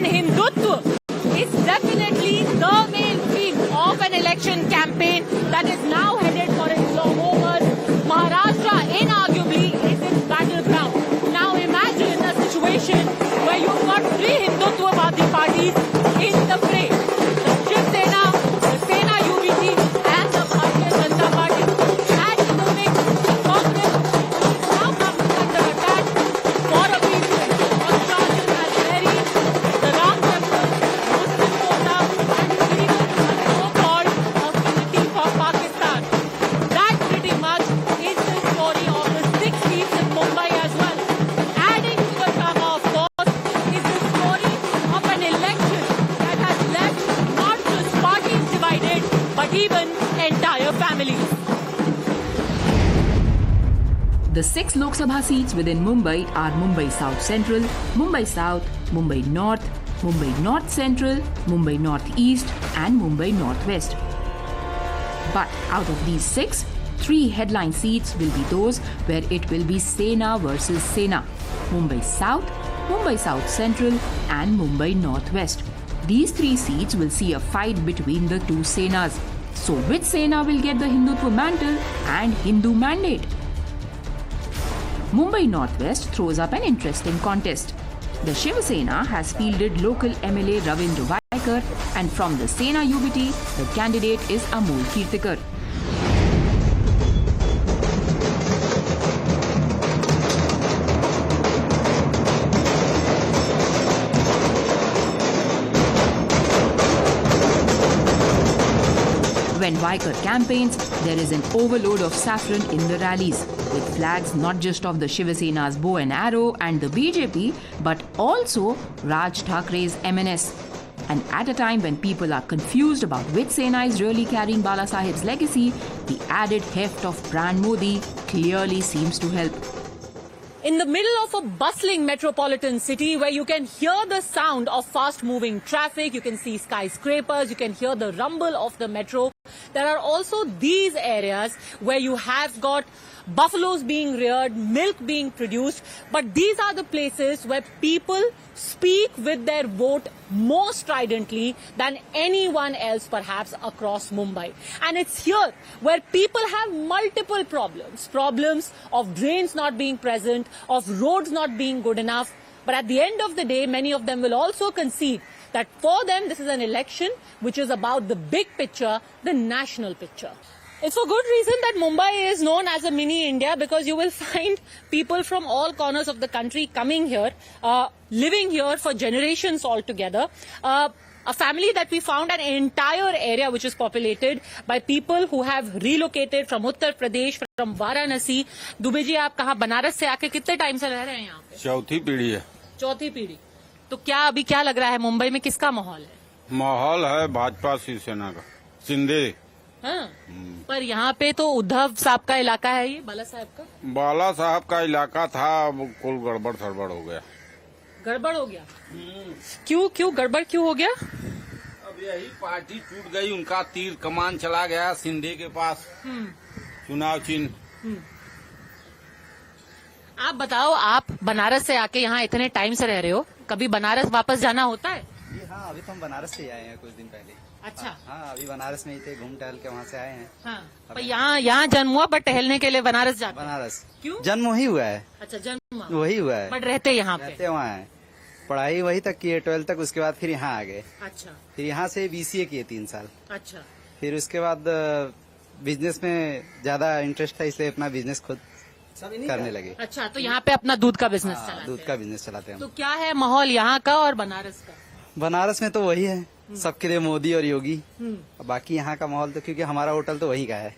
And Hindutva is definitely the main theme of an election campaign that is now headed for its long-overs. Maharashtra inarguably is its battleground. Now imagine a situation where you've got three Hindutvawadi parties in the fray. The Shiv Sena, the Sena UBT and the Bharatiya Janata Party. Add to the mix, Congress is now coming under attack for a period on charges as buried the Ram Temple, Muslim quota and even a so-called affinity for Pakistan. That pretty much is the story of the 6 seats in Mumbai as well. Adding to the drama, of course, is the story of an election that has left not just parties divided, but even entire families. The 6 Lok Sabha seats within Mumbai are Mumbai South Central, Mumbai South, Mumbai North, Mumbai North Central, Mumbai North East and Mumbai North West. But out of these 6, 3 headline seats will be those where it will be Sena versus Sena. Mumbai South, Mumbai South Central and Mumbai North West. These 3 seats will see a fight between the two Senas. So which Sena will get the Hindutva mantle and Hindu mandate? Mumbai Northwest throws up an interesting contest. The Shiv Sena has fielded local MLA Ravindra Vaikar, and from the Sena UBT, the candidate is Amol Kirtikar. When Vaikar campaigns, there is an overload of saffron in the rallies, with flags not just of the Shiv Sena's bow and arrow and the BJP, but also Raj Thakre's MNS. And at a time when people are confused about which Sena is really carrying Bala Sahib's legacy, the added heft of brand Modi clearly seems to help. In the middle of a bustling metropolitan city where you can hear the sound of fast-moving traffic, you can see skyscrapers, you can hear the rumble of the metro, there are also these areas where you have got buffaloes being reared, milk being produced, but these are the places where people speak with their vote more stridently than anyone else perhaps across Mumbai. And it's here where people have multiple problems. Problems of drains not being present, of roads not being good enough. But at the end of the day, many of them will also concede that for them this is an election which is about the big picture, the national picture. It's for good reason that Mumbai is known as a mini India, because you will find people from all corners of the country coming here, living here for generations altogether. A family that we found an entire area which is populated by people who have relocated from Uttar Pradesh, from Varanasi. Dubey ji, आप कहाँ बनारस से आके कितने time से रह रहे हैं यहाँ पे? चौथी पीढ़ी है। चौथी पीढ़ी। तो क्या अभी क्या लग रहा है मुंबई में किसका माहौल है? माहौल है भाजपा शिवसेना का, शिंदे। हाँ, पर यहाँ पे तो उद्धव साहब का इलाका है, ये बाला साहब का। बाला साहब का इलाका था, कुल गड़बड़ थड़बड़ हो गया। गड़बड़ हो गया? क्यों गड़बड़ क्यों हो गया? अब यही पार्टी टूट गई, उनका तीर कमान चला गया शिंदे के पास, चुनाव चिन्ह। आप बताओ, आप बनारस से आके यहाँ इतने टाइम से रह रहे हो, कभी बनारस वापस जाना होता है? हाँ, अभी तो हम बनारस से आए हैं कुछ दिन पहले। अच्छा। हाँ, अभी बनारस में ही थे, घूम टहल के वहाँ से आए हैं। हाँ, पर यहाँ जन्म हुआ, बट टहलने के लिए बनारस जाते? बनारस। क्यों? जन्म वही हुआ है। अच्छा, जन्म वही हुआ है, बट रहते यहाँ पे? रहते वहाँ है, पढ़ाई वही तक की है 12 तक, उसके बाद फिर यहाँ आ गए। अच्छा। फिर यहाँ से BCA किए 3 साल। अच्छा। फिर उसके बाद बिजनेस में ज्यादा इंटरेस्ट था, इसलिए अपना बिजनेस खुद करने लगे। अच्छा, तो यहाँ पे अपना दूध का बिजनेस चलाते हैं? दूध का बिजनेस चलाते हैं। तो क्या है माहौल यहाँ का और बनारस का? बनारस में तो वही है, सबके लिए मोदी और योगी। बाकी यहाँ का माहौल तो, क्योंकि हमारा होटल तो वही का है,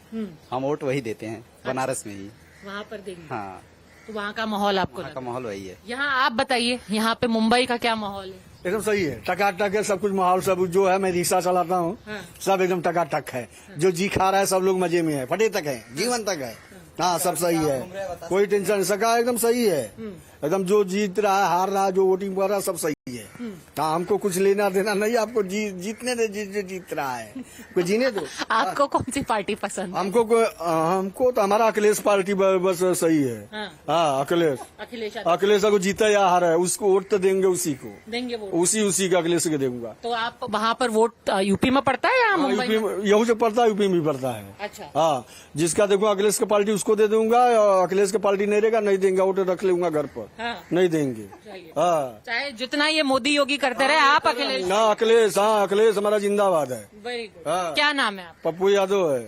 हम वोट वही देते हैं बनारस में ही। वहाँ पर देंगे? हाँ, तो वहाँ का माहौल आपको वहाँ का माहौल वही है। यहाँ आप बताइए, यहाँ पे मुंबई का क्या माहौल है? एकदम सही है, टकाटक है सब कुछ, माहौल सब जो है। मैं रिक्शा चलाता हूँ, सब एकदम टकाटक है। जो जी खा रहा है सब लोग मजे में है, फटे तक है, जीवन तक है। हाँ, सब सही है, कोई टेंशन नहीं, सका एकदम सही है। एकदम जो जीत रहा है, हार रहा है, जो वोटिंग कर रहा है, सब सही है। हाँ, हमको कुछ लेना देना नहीं, आपको जीतने दे, जीत रहा है, कोई जीने दो। आपको कौन सी पार्टी पसंद है? हमको तो हमारा अखिलेश पार्टी बस सही है। हाँ, अखिलेश को जीता या हारा है, उसको वोट तो देंगे, उसी को देंगे वोट, उसी का अखिलेश को देंगे। तो आप वहाँ पर वोट यूपी में पड़ता है या मुंबई में? यहू से पड़ता है, यूपी में भी पड़ता है। अच्छा। हाँ, जिसका देखो अखिलेश का पार्टी उसको दे दूंगा, अखिलेश का पार्टी नहीं रहेगा, नहीं देंगे, वोट रख लूंगा घर पर। हाँ। नहीं देंगे। हाँ, चाहे जितना ये मोदी योगी करते रहे, आप अखिलेश? ना, अखिलेश, हाँ, अखिलेश हमारा जिंदाबाद है। Very good. हाँ। क्या नाम है आप? पप्पू यादव है।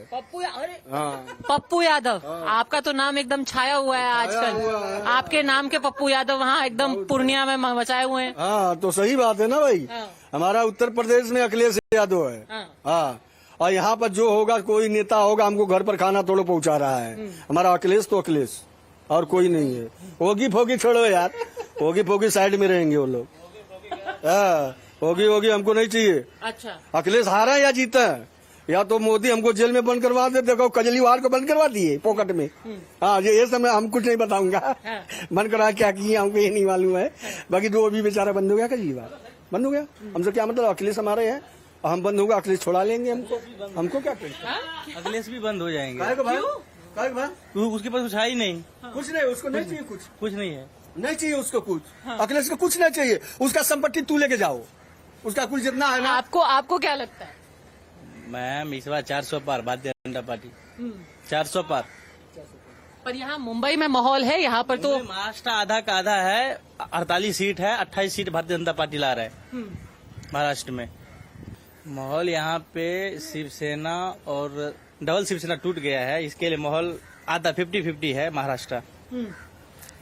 अरे हाँ, पप्पू यादव, आपका तो नाम एकदम छाया हुआ है आजकल। आपके नाम के पप्पू यादव वहाँ एकदम पूर्णिया में मचाए हुए हैं। हाँ, तो सही बात है ना भाई। हाँ। हमारा उत्तर प्रदेश में अखिलेश यादव है। हाँ, और यहाँ पर जो होगा, कोई नेता होगा, हमको घर पर खाना थोड़ा पहुँचा रहा है। हमारा अखिलेश तो अखिलेश, और कोई नहीं है। होगी फोगी छोड़ो यार, होगी फोगी साइड में रहेंगे वो लोग। हाँ, होगी हमको नहीं चाहिए। अच्छा। अखिलेश हारा या जीता, या तो मोदी हमको जेल में बंद करवा दे, देखो केजरीवाल को बंद करवा दिए पॉकेट में। हाँ, ये समय हम कुछ नहीं बताऊंगा। बंद करा क्या किया हमको ये नहीं मालूम है। बाकी दो अभी बेचारा बंद हो गया, केजरीवाल बंद हो गया, हमसे क्या मतलब, अखिलेश हमारे हैं, हम बंद होगा, अखिलेश छोड़ा लेंगे हमको क्या करें। अखिलेश भी बंद हो जाएंगे। उसके पास कुछ है ही नहीं, कुछ नहीं, उसको नहीं चाहिए, कुछ नहीं है, नहीं चाहिए उसको कुछ। अखिलेश को कुछ नहीं चाहिए, उसका संपत्ति तू लेके जाओ, उसका कुछ जितना है ना। आपको क्या लगता है? मैम इस बार 400 पार भारतीय जनता पार्टी, 400 पार। पर यहाँ मुंबई में माहौल है, यहाँ पर तो महाराष्ट्र आधा का आधा है, 48 सीट है, 28 सीट भारतीय जनता पार्टी ला रहा है महाराष्ट्र में। माहौल यहाँ पे शिवसेना और डबल शिवसेना टूट गया है, इसके लिए माहौल आधा 50-50 है महाराष्ट्र।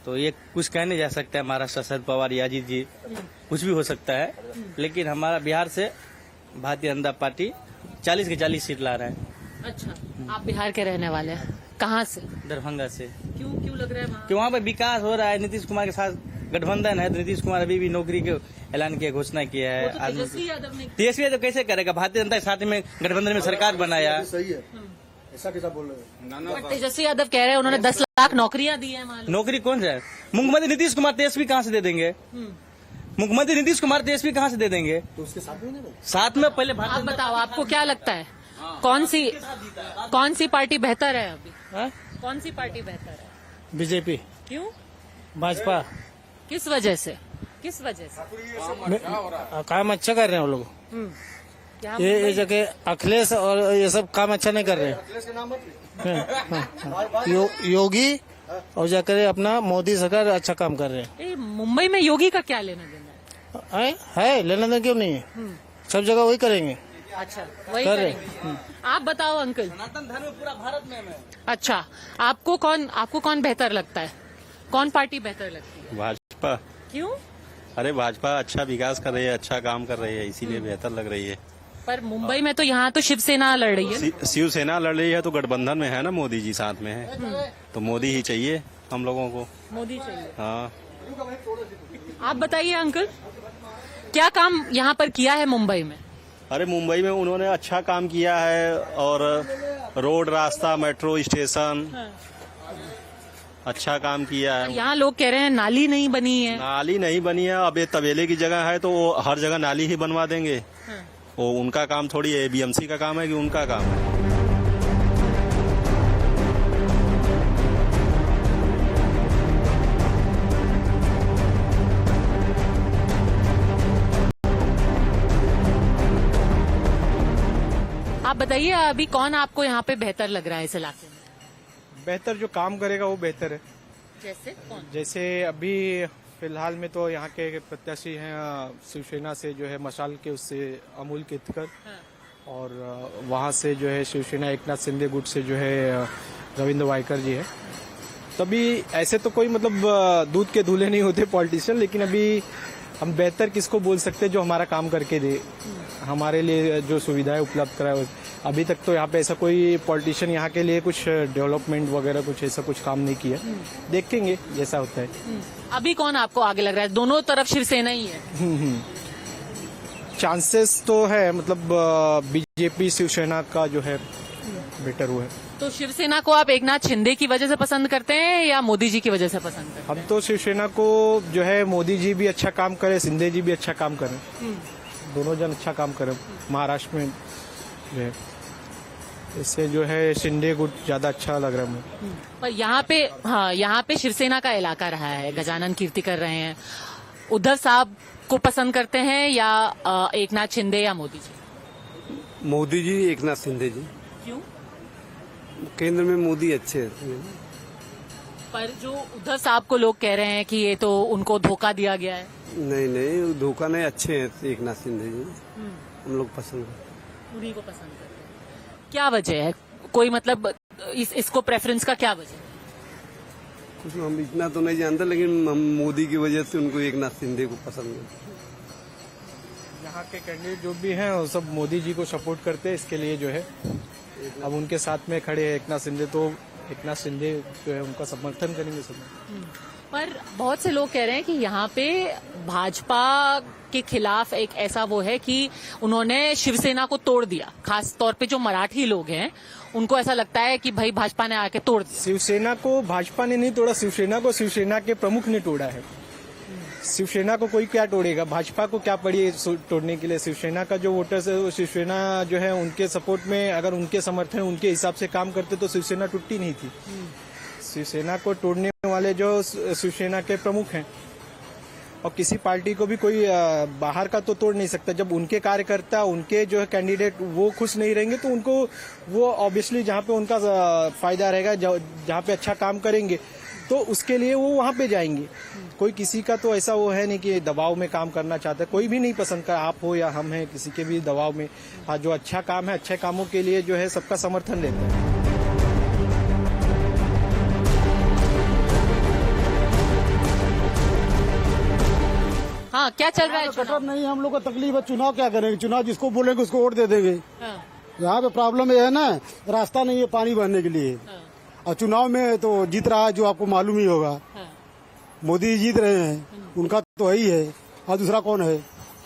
तो ये कुछ कह नहीं जा सकता है महाराष्ट्र, शरद पवार या अजीत जी, कुछ भी हो सकता है। लेकिन हमारा बिहार से भारतीय जनता पार्टी 40 के 40 सीट ला रहा है। अच्छा, आप बिहार के रहने वाले हैं, कहाँ से? दरभंगा से। क्यों लग रहा है कि वहाँ पे विकास हो रहा है, नीतीश कुमार के साथ गठबंधन है, तो नीतीश कुमार अभी भी नौकरी के ऐलान किया, घोषणा किया है। तेजस्वी यादव ने तेजस्वी यादव कैसे करेगा, भारतीय जनता के साथ में गठबंधन में सरकार बनाया। सही है, ऐसा कैसा बोल रहे हो? तेजस्वी यादव कह रहे हैं उन्होंने 10 लाख नौकरियां दी है। नौकरी कौन सा है? मुख्यमंत्री नीतीश कुमार तेजस्वी कहाँ से दे देंगे? मुख्यमंत्री नीतीश कुमार तेजस्वी कहाँ से दे देंगे? तो उसके साथ में साथ में पहले आप बताओ, आपको क्या लगता है कौन सी पार्टी बेहतर है अभी? कौन सी पार्टी बेहतर है? बीजेपी। क्यों? भाजपा। किस वजह से? काम अच्छा कर रहे हैं वो लोग। क्या ये जगह अखिलेश और ये सब काम अच्छा नहीं कर रहे हैं। योगी और जाकर अपना मोदी सरकार अच्छा काम कर रहे हैं। मुंबई में योगी का क्या लेना देना है लेना देना क्यों नहीं है, सब जगह वही करेंगे। अच्छा, वही करेंगे। आप बताओ अंकल। सनातन धर्म पूरा भारत में है। अच्छा, आपको कौन बेहतर लगता है? कौन पार्टी बेहतर लगती है? भाजपा। क्यों? अरे भाजपा अच्छा विकास कर रही है, अच्छा काम कर रही है, इसीलिए बेहतर लग रही है। पर मुंबई में तो यहाँ तो शिवसेना लड़ रही है। शिवसेना लड़ रही है तो गठबंधन में है ना, मोदी जी साथ में है, तो मोदी ही चाहिए हम लोगों को। मोदी चाहिए। हाँ, आप बताइए अंकल, क्या काम यहाँ पर किया है मुंबई में? अरे मुंबई में उन्होंने अच्छा काम किया है, और रोड, रास्ता, मेट्रो स्टेशन अच्छा काम किया है। यहाँ लोग कह रहे हैं नाली नहीं बनी है। नाली नहीं बनी है, अब ये तबेले की जगह है तो वो हर जगह नाली ही बनवा देंगे। वो उनका काम थोड़ी है, बीएमसी का काम है कि उनका काम है। आप बताइए, अभी कौन आपको यहाँ पे बेहतर लग रहा है इस इलाके में? बेहतर जो काम करेगा वो बेहतर है। जैसे कौन? जैसे अभी फिलहाल में तो यहाँ के प्रत्याशी हैं शिवसेना से जो है मशाल के, उससे अमूल केतकर, और वहाँ से जो है शिवसेना एकनाथ शिंदे गुट से जो है रविंद्र वायकर जी है। तभी ऐसे तो कोई मतलब दूध के दूल्हे नहीं होते पॉलिटिशियन, लेकिन अभी हम बेहतर किसको बोल सकते हैं जो हमारा काम करके दे, हमारे लिए जो सुविधाएं उपलब्ध कराए। अभी तक तो यहाँ पे ऐसा कोई पॉलिटिशियन यहाँ के लिए कुछ डेवलपमेंट वगैरह कुछ ऐसा कुछ काम नहीं किया। देखेंगे जैसा होता है। अभी कौन आपको आगे लग रहा है? दोनों तरफ शिवसेना ही है। चांसेस तो है, मतलब बीजेपी शिवसेना का जो है बेटर हुआ है। तो शिवसेना को आप एकनाथ शिंदे की वजह से पसंद करते हैं या मोदी जी की वजह से पसंद करते हम तो शिवसेना को जो है मोदी जी भी अच्छा काम करे, शिंदे जी भी अच्छा काम करें, दोनों जन अच्छा काम करें महाराष्ट्र में जो है। इससे जो है शिंदे गुट ज्यादा अच्छा लग रहा है मुझे। पर यहाँ पे शिवसेना का इलाका रहा है, गजानन कीर्ति कर रहे हैं। उद्धव साहब को पसंद करते हैं या एकनाथ शिंदे या मोदी जी? मोदी जी, एकनाथ शिंदे जी। क्यों? केंद्र में मोदी अच्छे हैं। पर जो उद्धव साहब को लोग कह रहे हैं कि ये तो उनको धोखा दिया गया है। नहीं, धोखा नहीं, अच्छे हैं एकनाथ शिंदे जी, हम लोग पसंद करते। उन्हीं को पसंद करते हैं। क्या वजह है? कोई मतलब इसको प्रेफरेंस का क्या वजह है? कुछ हम इतना तो नहीं जानते, लेकिन हम मोदी की वजह से उनको एकनाथ शिंदे को पसंद है। यहाँ के कैंडिडेट जो भी हैं वो सब मोदी जी को सपोर्ट करते हैं, इसके लिए जो है अब उनके साथ में खड़े हैं एकनाथ शिंदे, तो एकनाथ शिंदे जो है उनका समर्थन करेंगे सब। पर बहुत से लोग कह रहे हैं कि यहाँ पे भाजपा के खिलाफ एक ऐसा वो है कि उन्होंने शिवसेना को तोड़ दिया। खास तौर पे जो मराठी लोग हैं उनको ऐसा लगता है कि भाई भाजपा ने आके तोड़ दिया। शिवसेना को भाजपा ने नहीं तोड़ा, शिवसेना को शिवसेना के प्रमुख ने तोड़ा है। शिवसेना को कोई क्या तोड़ेगा, भाजपा को क्या पड़ी तोड़ने के लिए। शिवसेना का जो वोटर्स है वो शिवसेना जो है उनके सपोर्ट में, अगर उनके समर्थन उनके हिसाब से काम करते तो शिवसेना टूटती नहीं थी। शिवसेना को तोड़ने वाले जो शिवसेना के प्रमुख हैं, और किसी पार्टी को भी कोई बाहर का तो तोड़ नहीं सकता। जब उनके कार्यकर्ता, उनके जो है कैंडिडेट वो खुश नहीं रहेंगे तो उनको वो ऑब्वियसली जहाँ पे उनका फायदा रहेगा, जहाँ पे अच्छा काम करेंगे तो उसके लिए वो वहाँ पे जाएंगे। कोई किसी का तो ऐसा वो है नहीं कि दबाव में काम करना चाहता है, कोई भी नहीं पसंद कर, आप हो या हम हैं, किसी के भी दबाव में। हाँ, जो अच्छा काम है, अच्छे कामों के लिए जो है सबका समर्थन देता है। हाँ, क्या चल रहा है? कटर नहीं, हम लोग को तकलीफ है। चुनाव क्या करेंगे? चुनाव जिसको बोलेंगे उसको वोट दे देंगे। यहाँ पे प्रॉब्लम ये है ना, रास्ता नहीं है पानी भरने के लिए। और चुनाव में तो जीत रहा है जो आपको मालूम ही होगा, मोदी जीत रहे हैं, उनका तो वही है। और दूसरा कौन है?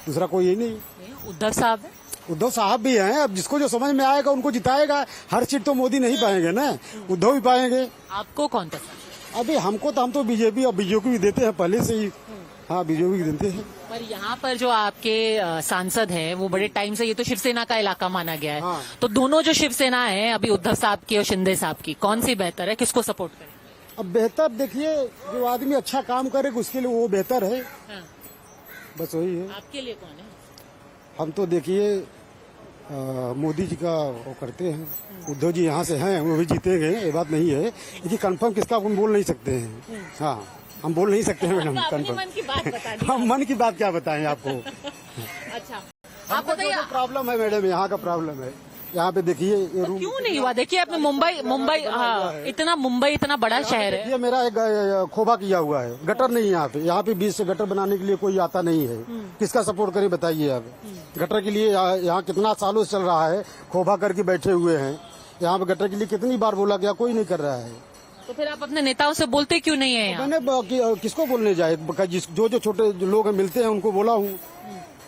दूसरा कोई ही नहीं। उद्धव साहब है। उद्धव साहब भी हैं। अब जिसको जो समझ में आएगा उनको जिताएगा। हर सीट तो मोदी नहीं पाएंगे ना, उद्धव भी पाएंगे। आपको कौन पसंद? अभी हमको तो हम तो बीजेपी और बीजेपी भी देते हैं पहले से ही। हाँ, बीजेपी देते हैं। पर यहाँ पर जो आपके सांसद हैं वो बड़े टाइम से, ये तो शिवसेना का इलाका माना गया है। हाँ। तो दोनों जो शिवसेना है अभी, उद्धव साहब की और शिंदे साहब की, कौन सी बेहतर है? किसको सपोर्ट करें? अब बेहतर देखिए, जो आदमी अच्छा काम करेगा उसके लिए वो बेहतर है। हाँ। बस वही है। आपके लिए कौन है? हम तो देखिए मोदी जी का वो करते हैं। उद्धव जी यहाँ से हैं, वो भी जीतेंगे, ये बात नहीं है। लेकिन कंफर्म किसका हम बोल नहीं सकते हैं। हाँ, हम बोल नहीं सकते हैं मैडम कंफर्म। मन की बात बता दी। हम मन की बात क्या बताएं आपको। अच्छा, आप हमको बताइए। जो प्रॉब्लम है मैडम, यहाँ का प्रॉब्लम है। यहाँ पे देखिए ये रूम क्यों नहीं हुआ? देखिए आपने मुंबई हाँ, इतना बड़ा शहर है। ये मेरा एक खोबा किया हुआ है, गटर नहीं यहाँ पे बीच से गटर बनाने के लिए कोई आता नहीं है। किसका सपोर्ट करे बताइए आप? गटर के लिए यहाँ कितना सालों से चल रहा है, खोबा करके बैठे हुए हैं। यहाँ पे गटर के लिए कितनी बार बोला गया, कोई नहीं कर रहा है। तो फिर आप अपने नेताओं से बोलते क्यों नहीं है? मैंने किसको बोलने जाए, जो छोटे लोग मिलते हैं उनको बोला हूँ,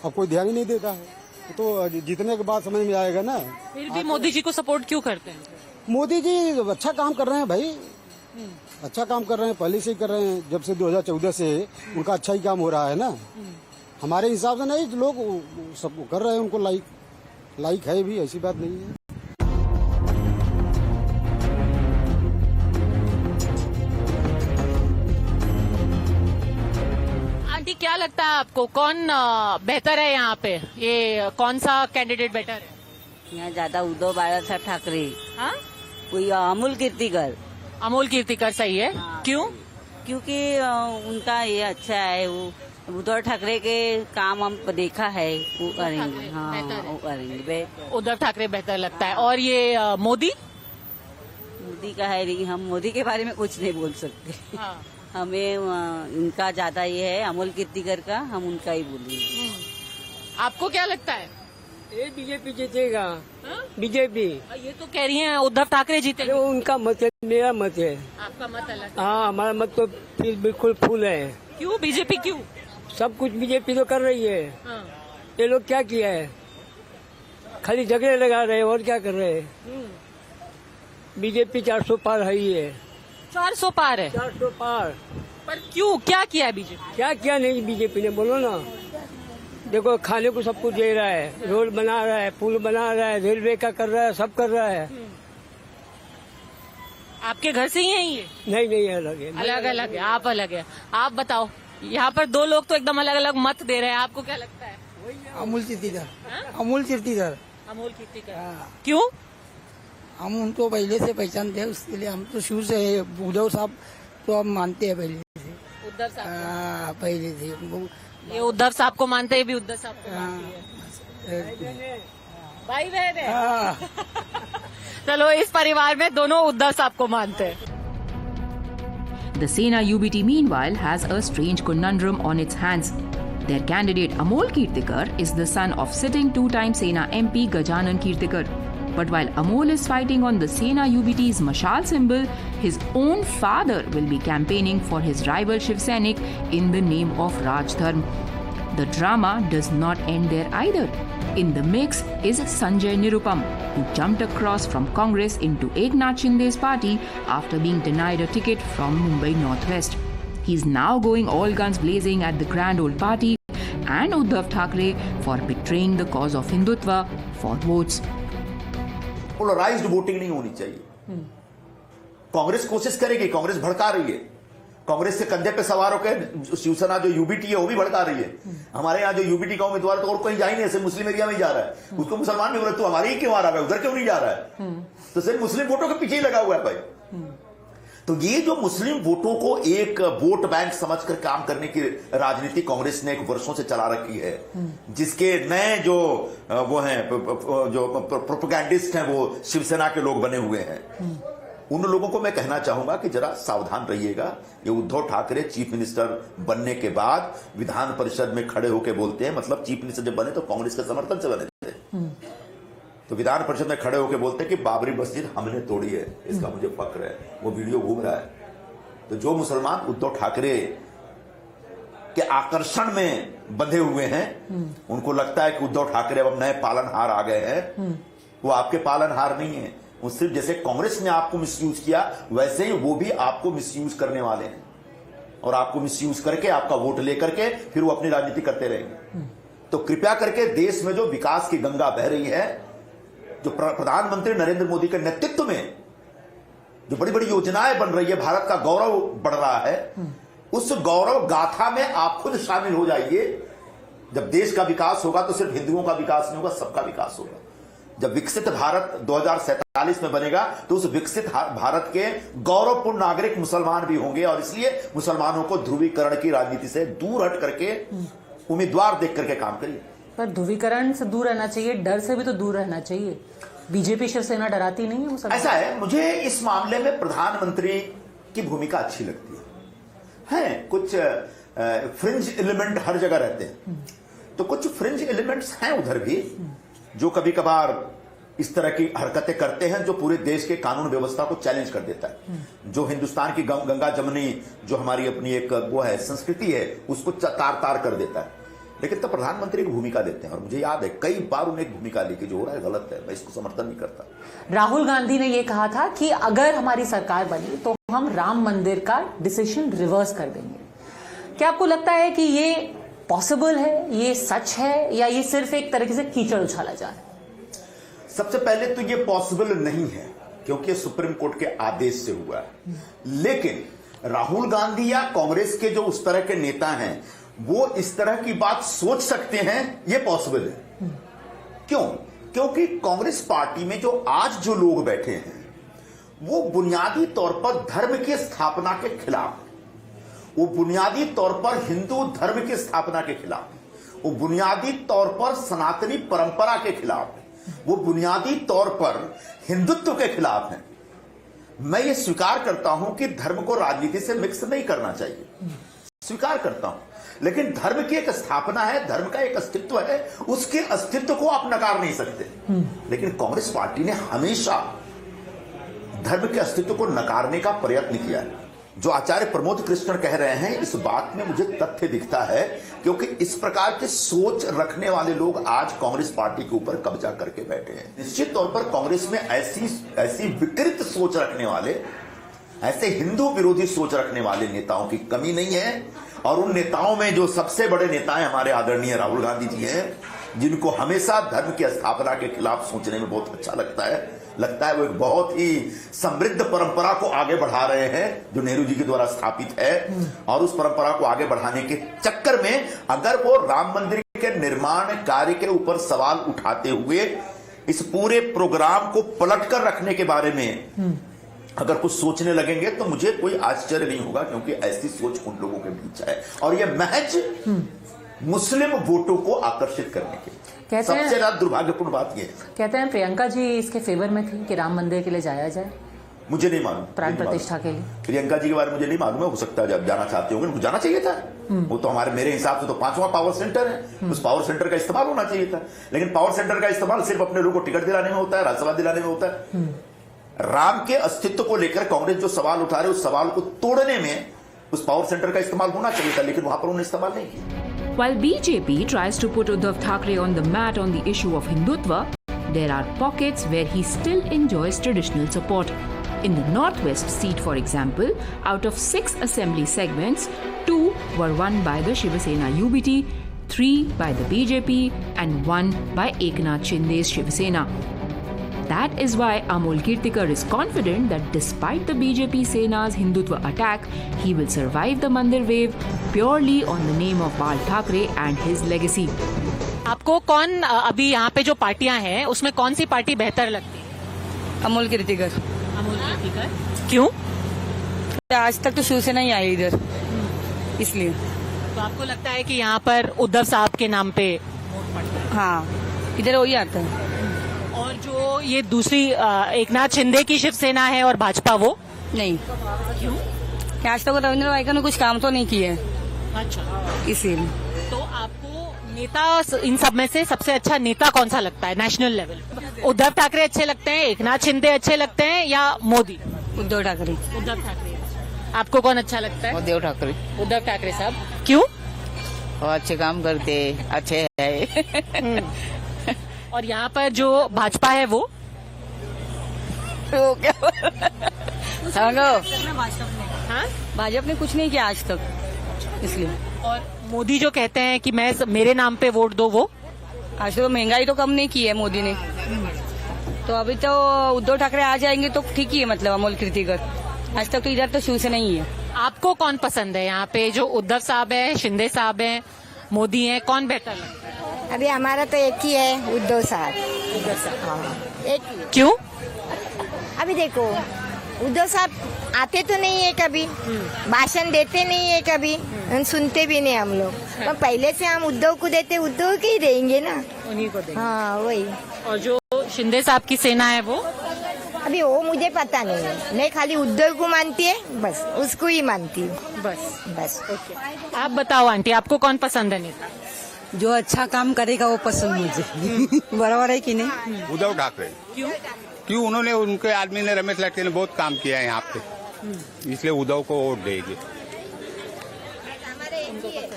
अब कोई ध्यान ही नहीं देता है। तो जीतने के बाद समझ में आएगा ना। फिर भी मोदी जी को सपोर्ट क्यों करते हैं? मोदी जी अच्छा काम कर रहे हैं भाई, अच्छा काम कर रहे हैं, पहले से ही कर रहे हैं। जब से 2014 से उनका अच्छा ही काम हो रहा है ना। हमारे हिसाब से नहीं, लोग सब कर रहे हैं, उनको लाइक है भी, ऐसी बात नहीं है। आंटी, क्या लगता है आपको कौन बेहतर है यहाँ पे? ये कौन सा कैंडिडेट बेटर है? यहाँ ज्यादा उद्धव बाळासाहेब ठाकरे। हाँ? कोई अमूल कीर्तिकर। अमोल कीर्तिकर सही है। क्यों? क्योंकि उनका ये अच्छा है। वो उद्धव ठाकरे के काम हम देखा है, वो करेंगे। हाँ, वो करेंगे। उद्धव ठाकरे बेहतर लगता है। और ये मोदी का है नहीं, हम मोदी के बारे में कुछ नहीं बोल सकते। हाँ। हमें इनका ज्यादा ये है, अमोल कीर्तिकर का, हम उनका ही बोलेंगे। आपको क्या लगता है? ये बीजेपी जीतेगा। बीजेपी। ये तो कह रही हैं उद्धव ठाकरे जीतेंगे। उनका मत है, मेरा मत है। आपका मत अलग? हाँ, हमारा मत तो फिर बिल्कुल फुल है। क्यों? बीजेपी क्यों? सब कुछ बीजेपी तो कर रही है। हाँ। ये लोग क्या किया है? खाली झगड़े लगा रहे हैं और क्या कर रहे हैं? बीजेपी 400 पार है ही है। 400 पार है। 400 पार। पर क्यों, क्या किया है बीजेपी? क्या क्या नहीं बीजेपी ने, बोलो ना। देखो खाने को सब कुछ दे रहा है, रोड बना रहा है, पुल बना रहा है, रेलवे का कर रहा है, सब कर रहा है। आपके घर से ही है ये? नहीं अलग है। अलग अलग है, आप अलग है। आप बताओ, यहाँ पर दो लोग तो एकदम अलग अलग मत दे रहे हैं, आपको क्या लगता है? अमूल कीर्तिकर। अमूल कीर्तिकर। अमोल कीर्तिकर। क्यों? हम उनको पहले से पहचानते हैं, उसके लिए हम तो शुरू से उद्धव साहब तो हम मानते हैं पहले से। उद्धव साहब पहले से ये उद्धव साहब को मानते हैं, भी उद्धव साहब को मानती है। भाई बहन है। चलो, इस परिवार में दोनों उद्धव साहब को मानते हैं। The Sena UBT meanwhile has a strange conundrum on its hands. Their candidate Amol Kirtikar is the son of sitting two-time Sena MP Gajanan Kirtikar. But while Amol is fighting on the Sena UBT's Mashal symbol, his own father will be campaigning for his rival Shiv Sainik in the name of Raj Dharm. The drama does not end there either. In the mix is Sanjay Nirupam, who jumped across from Congress into Eknath Shinde's party after being denied a ticket from Mumbai Northwest. He's now going all guns blazing at the grand old party and Uddhav Thackeray for betraying the cause of Hindutva for votes. Polarised voting नहीं होनी चाहिए। कांग्रेस कोशिश करेगी, कांग्रेस भड़का रही है, कांग्रेस के कंधे पे सवार होकर शिवसेना जो यूबीटी है वो भी भड़का रही है। हमारे यहाँ जो यूबीटी का उम्मीदवार तो और कहीं जा ही नहीं, सिर्फ मुस्लिम एरिया में ही जा रहा है। उसको मुसलमान भी बोले तू हमारे ही क्यों आ रहा है, उधर क्यों नहीं जा रहा है? तो सिर्फ मुस्लिम वोटों के पीछे ही लगा हुआ है भाई। तो ये जो मुस्लिम वोटों को एक वोट बैंक समझकर काम करने की राजनीति कांग्रेस ने एक वर्षों से चला रखी है, जिसके नए जो वो हैं जो प्रोपेगेंडिस्ट हैं वो शिवसेना के लोग बने हुए हैं। उन लोगों को मैं कहना चाहूंगा कि जरा सावधान रहिएगा। ये उद्धव ठाकरे चीफ मिनिस्टर बनने के बाद विधान परिषद में खड़े होकर बोलते हैं, मतलब चीफ मिनिस्टर जब बने तो कांग्रेस के समर्थन से बने थे, तो विधान परिषद में खड़े होकर बोलते हैं कि बाबरी मस्जिद हमने तोड़ी है, इसका मुझे फक्र है। वो वीडियो घूम रहा है। तो जो मुसलमान उद्धव ठाकरे के आकर्षण में बंधे हुए हैं, उनको लगता है कि उद्धव ठाकरे अब नए पालनहार आ गए हैं। वो आपके पालनहार नहीं है। वो सिर्फ जैसे कांग्रेस ने आपको मिसयूज किया, वैसे ही वो भी आपको मिसयूज करने वाले हैं, और आपको मिसयूज करके आपका वोट लेकर के फिर वो अपनी राजनीति करते रहेंगे। तो कृपया करके देश में जो विकास की गंगा बह रही है, जो प्रधानमंत्री नरेंद्र मोदी के नेतृत्व में जो बड़ी बड़ी योजनाएं बन रही है, भारत का गौरव बढ़ रहा है, उस गौरव गाथा में आप खुद शामिल हो जाइए। जब देश का विकास होगा तो सिर्फ हिंदुओं का विकास नहीं होगा, सबका विकास होगा। जब विकसित भारत 2047 में बनेगा तो उस विकसित भारत के गौरवपूर्ण नागरिक मुसलमान भी होंगे, और इसलिए मुसलमानों को ध्रुवीकरण की राजनीति से दूर हट करके उम्मीदवार देख करके काम करिए। पर ध्रुवीकरण से दूर रहना चाहिए, डर से भी तो दूर रहना चाहिए। बीजेपी शिवसेना डराती नहीं है मुसलमान? ऐसा है, मुझे इस मामले में प्रधानमंत्री की भूमिका अच्छी लगती है। कुछ फ्रिंज एलिमेंट हर जगह रहते हैं, तो कुछ फ्रिंज एलिमेंट्स हैं उधर भी जो कभी कभार इस तरह की हरकतें करते हैं जो पूरे देश के कानून व्यवस्था को चैलेंज कर देता है। जो हिंदुस्तान की गंगा जमनी जो हमारी अपनी एक वो है संस्कृति है, उसको तार तार कर देता है। लेकिन तब प्रधानमंत्री की भूमिका लेते हैं, और मुझे याद है कई बार उन्हें एक भूमिका ली कि जो हो रहा है गलत है, मैं इसको समर्थन नहीं करता। राहुल गांधी ने यह कहा था कि अगर हमारी सरकार बनी तो हम राम मंदिर का डिसीजन रिवर्स कर देंगे। क्या आपको लगता है कि ये पॉसिबल है, ये सच है, या ये सिर्फ एक तरीके से कीचड़ उछाला जा रहा है? सबसे पहले तो ये पॉसिबल नहीं है, क्योंकि सुप्रीम कोर्ट के आदेश से हुआ है। लेकिन राहुल गांधी या कांग्रेस के जो उस तरह के नेता हैं, वो इस तरह की बात सोच सकते हैं, ये पॉसिबल है। क्यों? क्योंकि कांग्रेस पार्टी में जो आज जो लोग बैठे हैं वो बुनियादी तौर पर धर्म की स्थापना के खिलाफ, वो बुनियादी तौर पर हिंदू धर्म की स्थापना के खिलाफ, वो बुनियादी तौर पर सनातनी परंपरा के खिलाफ, वो बुनियादी तौर पर हिंदुत्व के खिलाफ है। मैं ये स्वीकार करता हूं कि धर्म को राजनीति से मिक्स नहीं करना चाहिए, स्वीकार करता हूं, लेकिन धर्म की एक स्थापना है, धर्म का एक अस्तित्व है, उसके अस्तित्व को आप नकार नहीं सकते। लेकिन कांग्रेस पार्टी ने हमेशा धर्म के अस्तित्व को नकारने का प्रयत्न किया है। जो आचार्य प्रमोद कृष्ण कह रहे हैं, इस बात में मुझे तथ्य दिखता है, क्योंकि इस प्रकार की सोच रखने वाले लोग आज कांग्रेस पार्टी के ऊपर कब्जा करके बैठे हैं। निश्चित तौर पर कांग्रेस में ऐसी विकृत सोच रखने वाले, ऐसे हिंदू विरोधी सोच रखने वाले नेताओं की कमी नहीं है। और उन नेताओं में जो सबसे बड़े नेता हैं हमारे आदरणीय राहुल गांधी जी हैं, जिनको हमेशा धर्म की स्थापना के खिलाफ सोचने में बहुत अच्छा लगता है वो एक बहुत ही समृद्ध परंपरा को आगे बढ़ा रहे हैं जो नेहरू जी के द्वारा स्थापित है। और उस परंपरा को आगे बढ़ाने के चक्कर में अगर वो राम मंदिर के निर्माण कार्य के ऊपर सवाल उठाते हुए इस पूरे प्रोग्राम को पलटकर रखने के बारे में अगर कुछ सोचने लगेंगे तो मुझे कोई आश्चर्य नहीं होगा, क्योंकि ऐसी सोच उन लोगों के बीच है और यह महज मुस्लिम वोटों को आकर्षित करने के सबसे ज्यादा दुर्भाग्यपूर्ण बात यह है। कहते हैं प्रियंका जी इसके फेवर में थी कि राम मंदिर के लिए जाया जाए। मुझे नहीं मालूम प्राण प्रतिष्ठा के लिए प्रियंका जी के बारे में मुझे नहीं मालूम है। हो सकता है जब जाना चाहते होंगे, उनको जाना चाहिए था। वो तो मेरे हिसाब से तो 5वां पावर सेंटर है, उस पावर सेंटर का इस्तेमाल होना चाहिए था। लेकिन पावर सेंटर का इस्तेमाल सिर्फ अपने लोगों को टिकट दिलाने में होता है, राज्यसभा दिलाने में होता है। राम के अस्तित्व को लेकर कांग्रेस जो सवाल उठा रहे, उस सवाल को तोड़ने में उस पावर सेंटर का इस्तेमाल होना चाहिए था, लेकिन वहां पर उन्होंने इस्तेमाल नहीं किया। While BJP tries to put Uddhav Thackeray on the mat on the issue of Hindutva, there are pockets where he still enjoys traditional support. In the Northwest seat, for example, out of 6 assembly segments, 2 were won by the Shiv Sena UBT, 3 by the BJP, and 1 by Eknath Shinde's Shiv Sena. That is why Amol Kirtikar is confident that despite the BJP Sena's Hindutva attack, he will survive the Mandir wave purely on the name of Bal Thackeray and his legacy. आपको कौन अभी यहाँ पे जो पार्टियां हैं उसमें कौन सी पार्टी बेहतर लगती है? अमोल कीर्तिकर। अमोल कीर्तिकर क्यों? आज तक तो शिवसेना ही आई इधर, इसलिए। तो आपको लगता है कि यहाँ पर उद्धव साहब के नाम पे वोट पड़ता है? हाँ, इधर वही आता है। और जो ये दूसरी एकनाथ शिंदे की शिवसेना है और भाजपा, वो नहीं। क्यों? आज तक रविंद्र वाइकर ने कुछ काम तो नहीं किया है, अच्छा, इसीलिए। तो आपको नेता इन सब में से सबसे अच्छा नेता कौन सा लगता है नेशनल लेवल? उद्धव ठाकरे अच्छे लगते हैं, एकनाथ शिंदे अच्छे लगते हैं या मोदी? उद्धव ठाकरे। उद्धव ठाकरे। आपको कौन अच्छा लगता है? उद्धव ठाकरे। उद्धव ठाकरे साहब क्यों? वो अच्छे काम करते, अच्छे है। और यहाँ पर जो भाजपा है वो क्या? भाजपा ने कुछ नहीं किया आज तक, इसलिए। और मोदी जो कहते हैं कि मैं मेरे नाम पे वोट दो, वो आज तो महंगाई तो कम नहीं की है मोदी ने। तो अभी तो उद्धव ठाकरे आ जाएंगे तो ठीक ही है, मतलब अमोल कीर्तिकर। आज तक तो इधर तो शिवसेना ही है। आपको कौन पसंद है यहाँ पे? जो उद्धव साहब है, शिंदे साहब है, मोदी है, कौन बेहतर लगता है? अभी हमारा तो एक ही है, उद्धव साहब। उद्धव साहब। हाँ, एक ही। क्यों? अभी देखो, उद्धव साहब आते तो नहीं है कभी, भाषण देते नहीं है कभी, सुनते भी नहीं हम लोग। तो पहले से हम उद्धव को देते, उद्धव के ही देंगे ना, उन्हीं को देंगे। हाँ वही। और जो शिंदे साहब की सेना है वो अभी वो मुझे पता नहीं है। मैं खाली उद्धव को मानती है, बस उसको ही मानती हूँ, बस। ओके। आप बताओ आंटी, आपको कौन पसंद है नेता? जो अच्छा काम करेगा वो पसंद मुझे। बराबर है कि नहीं? उद्धव ठाकरे। क्यों? उन्होंने, उनके आदमी ने, रमेश लड़के ने बहुत काम किया है यहाँ पे, इसलिए उद्धव को वोट देगी।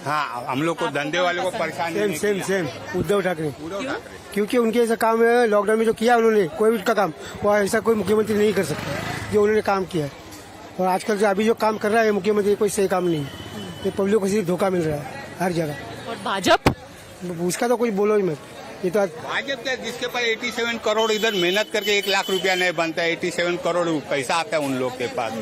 हाँ, हम लोग को धंधे वाले को परेशान। सेम उद्धव ठाकरे। क्योंकि उनके ऐसा काम है, लॉकडाउन में जो किया उन्होंने, कोई भी का काम वो ऐसा कोई मुख्यमंत्री नहीं कर सकता जो उन्होंने काम किया है। और आजकल जो अभी जो काम कर रहा है मुख्यमंत्री, कोई सही काम नहीं है। ये पब्लिक को सिर्फ धोखा मिल रहा है हर जगह। और भाजपा, उसका तो कुछ बोलो ही मत। ये तो भाजपा जिसके पास 87 करोड़ इधर मेहनत करके 1 लाख रुपया नहीं बनता है, 87 करोड़ पैसा आता है उन लोग के पास।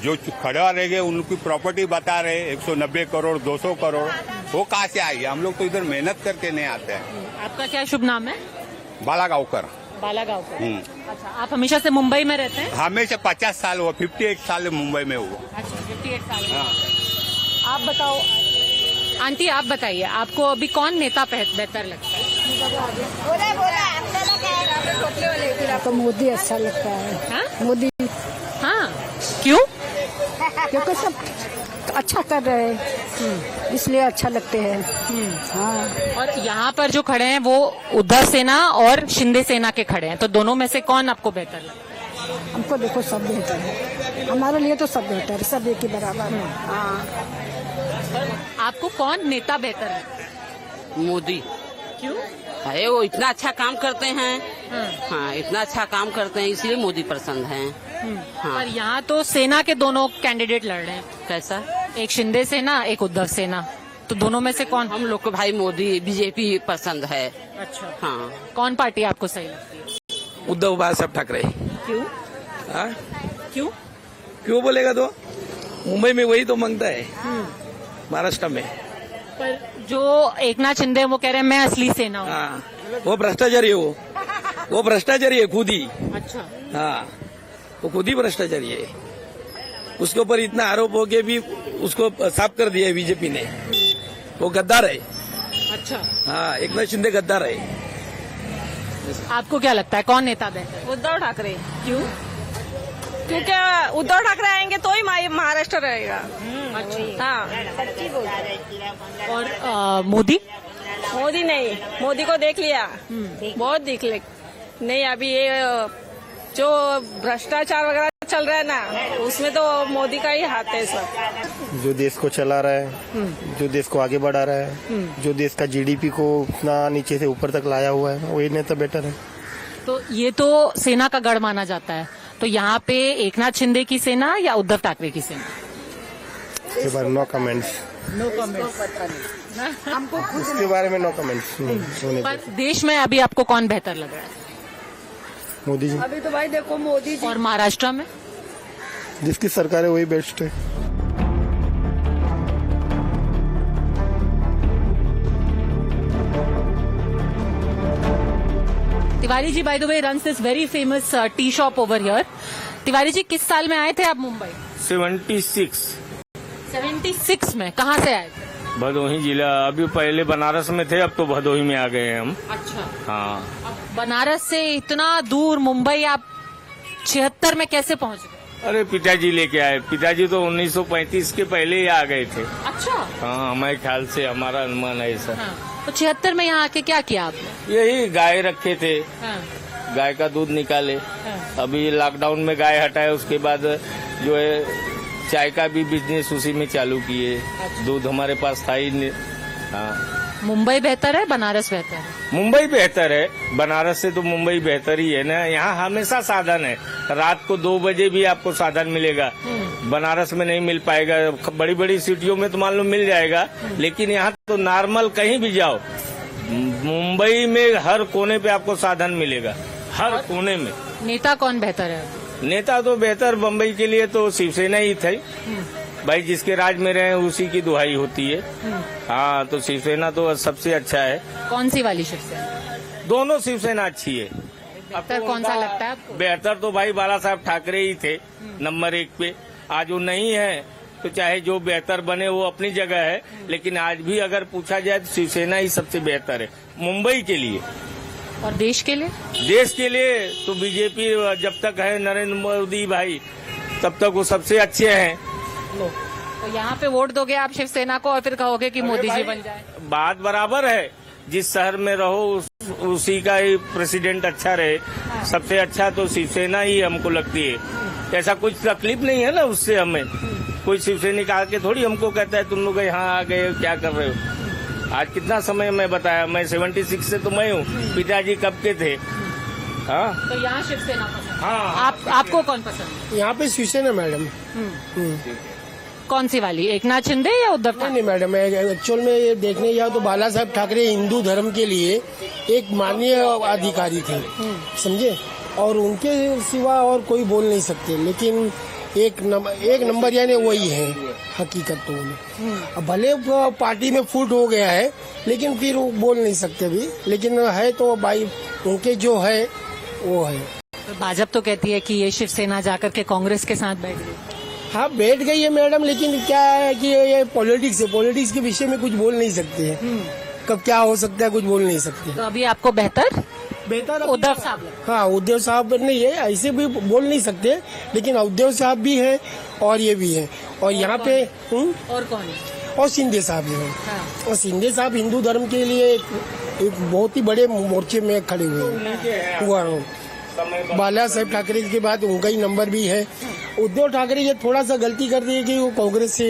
जो खड़ा रह गए उनकी प्रॉपर्टी बता रहे 190 करोड़ 200 करोड़, वो कहाँ से आई? हम लोग तो इधर मेहनत करके नहीं आते हैं। आपका क्या शुभ नाम है? बालागांवकर। बालागांवकर। अच्छा, आप हमेशा से मुंबई में रहते हैं? हमेशा 50 साल हुआ, 58 साल मुंबई में हुआ। अच्छा, 58 साल। आप बताओ आंटी, आप बताइए, आपको अभी कौन नेता बेहतर लगता है? तो मोदी अच्छा लगता है। हाँ? मोदी। हाँ, क्यों? क्योंकि सब अच्छा कर रहे हैं, इसलिए अच्छा लगते हैं। हाँ। और यहाँ पर जो खड़े हैं वो उद्धव सेना और शिंदे सेना के खड़े हैं, तो दोनों में से कौन आपको बेहतर लगता है? हमको देखो सब बेहतर है। हमारे लिए तो सब बेहतर है, सब एक ही बराबर है। हाँ। आपको कौन नेता बेहतर है? मोदी। क्यों? है वो इतना अच्छा काम करते हैं। हाँ, इतना अच्छा काम करते हैं इसलिए मोदी पसंद है। हाँ। पर यहाँ तो सेना के दोनों कैंडिडेट लड़ रहे हैं। कैसा? एक शिंदे सेना, एक उद्धव सेना, तो दोनों में से कौन? हम लोग को भाई मोदी बीजेपी पसंद है। अच्छा। हाँ। कौन पार्टी आपको सही लगती है? उद्धव बाळासाहेब ठाकरे। क्यों? हाँ? क्यों? क्यों बोलेगा तो मुंबई में वही तो मांगता है, महाराष्ट्र में। पर जो एकनाथ शिंदे वो कह रहे हैं मैं असली सेना हूँ। हाँ, वो भ्रष्टाचारी है, वो भ्रष्टाचारी है खुद ही। अच्छा। हाँ, वो खुद ही भ्रष्टाचारी है। उसके ऊपर इतना आरोप हो के भी उसको साफ कर दिया है बीजेपी ने। वो गद्दार है। अच्छा। हाँ, एकनाथ शिंदे गद्दार है। आपको क्या लगता है कौन नेता बेहतर? उद्धव ठाकरे। क्यों? क्योंकि उद्धव ठाकरे आएंगे तो ही महाराष्ट्र रहेगा। हाँ। और मोदी? मोदी नहीं, मोदी को देख लिया, बहुत देख ले। नहीं, अभी ये जो भ्रष्टाचार वगैरह चल रहा है ना, उसमें तो मोदी का ही हाथ है सब। जो देश को चला रहा है, जो देश को आगे बढ़ा रहा है, जो देश का जीडीपी को उतना नीचे से ऊपर तक लाया हुआ है, वही नेता बेटर है। तो ये तो सेना का गढ़ माना जाता है, तो यहाँ पे एकनाथ शिंदे की सेना या उद्धव ठाकरे की सेना? No comments. No comments. हमको इसके बारे में नो कमेंट्स। पर देश में अभी आपको कौन बेहतर लग रहा है? मोदी जी। अभी तो भाई देखो मोदी जी। और महाराष्ट्र में? जिसकी सरकार है वही बेस्ट है। Tiwari ji by the way runs this very famous tea shop over here. Tiwari ji किस साल में आए थे आप मुंबई? 76 में। कहाँ से आए थे? भदोही जिला। अभी पहले बनारस में थे, अब तो भदोही में आ गए हम। अच्छा। हाँ। अब बनारस से इतना दूर मुंबई आप 76 में कैसे पहुँच गए? अरे पिताजी लेके आए। पिताजी तो 1935 के पहले ही आ गए थे। अच्छा। हाँ, हमारे ख्याल से, हमारा अनुमान है ऐसा। हाँ। तो 76 में यहाँ आके क्या किया आपने? यही गाय रखे थे। हाँ। गाय का दूध निकाले। हाँ। अभी लॉकडाउन में गाय हटाए, उसके बाद जो है चाय का भी बिजनेस उसी में चालू किए। दूध हमारे पास था ही नहीं। हाँ। मुंबई बेहतर है बनारस बेहतर है? मुंबई बेहतर है, बनारस से तो मुंबई बेहतर ही है ना। यहाँ हमेशा साधन है, रात को 2 बजे भी आपको साधन मिलेगा। बनारस में नहीं मिल पाएगा। बड़ी बड़ी सिटियों में तो मान लो मिल जाएगा, लेकिन यहाँ तो नॉर्मल कहीं भी जाओ, मुंबई में हर कोने पे आपको साधन मिलेगा, हर कोने में। नेता कौन बेहतर है? नेता तो बेहतर बम्बई के लिए तो शिवसेना ही थी भाई, जिसके राज में रहे उसी की दुहाई होती है। हाँ, तो शिवसेना तो सबसे अच्छा है। कौन सी वाली शिवसेना? दोनों शिवसेना अच्छी है। बेहतर कौन सा लगता है आपको? बेहतर तो भाई बाला साहब ठाकरे ही थे नंबर 1 पे। आज वो नहीं है तो चाहे जो बेहतर बने वो अपनी जगह है, लेकिन आज भी अगर पूछा जाए तो शिवसेना ही सबसे बेहतर है मुंबई के लिए। और देश के लिए? देश के लिए तो बीजेपी जब तक है नरेंद्र मोदी भाई, तब तक वो सबसे अच्छे हैं। तो यहाँ पे वोट दोगे आप शिवसेना को और फिर कहोगे कि मोदी जी बन जाए? बात बराबर है, जिस शहर में रहो उसी का ही प्रेसिडेंट अच्छा रहे। सबसे अच्छा तो शिवसेना ही हमको लगती है। ऐसा कुछ तकलीफ नहीं है ना उससे हमें। कोई शिवसैनिक आके थोड़ी हमको कहता है तुम लोग यहाँ आ गए क्या कर रहे हो। आज कितना समय मैं बताया, मैं 76 से तो मैं हूँ, पिताजी कब के थे। हाँ, तो यहाँ शिवसेना पसंद। हाँ। आपको कौन पसंद? यहाँ पे शिवसेना मैडम। कौन सी वाली, एकनाथ शिंदे या उद्धव ठाकरे? नहीं मैडम, एक्चुअल में ये देखने जाओ तो बाला साहब ठाकरे हिंदू धर्म के लिए एक माननीय अधिकारी थे, समझे, और उनके सिवा और कोई बोल नहीं सकते। लेकिन एक नंबर यानी वही है हकीकत तो उन्हें। अब भले पार्टी में फूट हो गया है, लेकिन फिर वो बोल नहीं सकते भी। लेकिन है तो भाई उनके जो है वो है। तो भाजपा तो कहती है कि ये शिवसेना जाकर के कांग्रेस के साथ बैठ गई। हाँ, बैठ गई है मैडम, लेकिन क्या है कि ये पॉलिटिक्स है, पॉलिटिक्स के विषय में कुछ बोल नहीं सकते हैं। कब क्या हो सकता है कुछ बोल नहीं सकते। तो अभी आपको बेहतर उद्धव साहब? हाँ, उद्धव साहब नहीं है, ऐसे भी बोल नहीं सकते, लेकिन उद्धव साहब भी है और ये भी है। और यहाँ पे और कौन है? और शिंदे साहब है। हाँ। और शिंदे साहब हिंदू धर्म के लिए एक बहुत ही बड़े मोर्चे में खड़े हुए हैं। बाला साहेब ठाकरे के बाद उनका ही नंबर भी है। उद्धव ठाकरे ये थोड़ा सा गलती कर दी है कि वो कांग्रेस से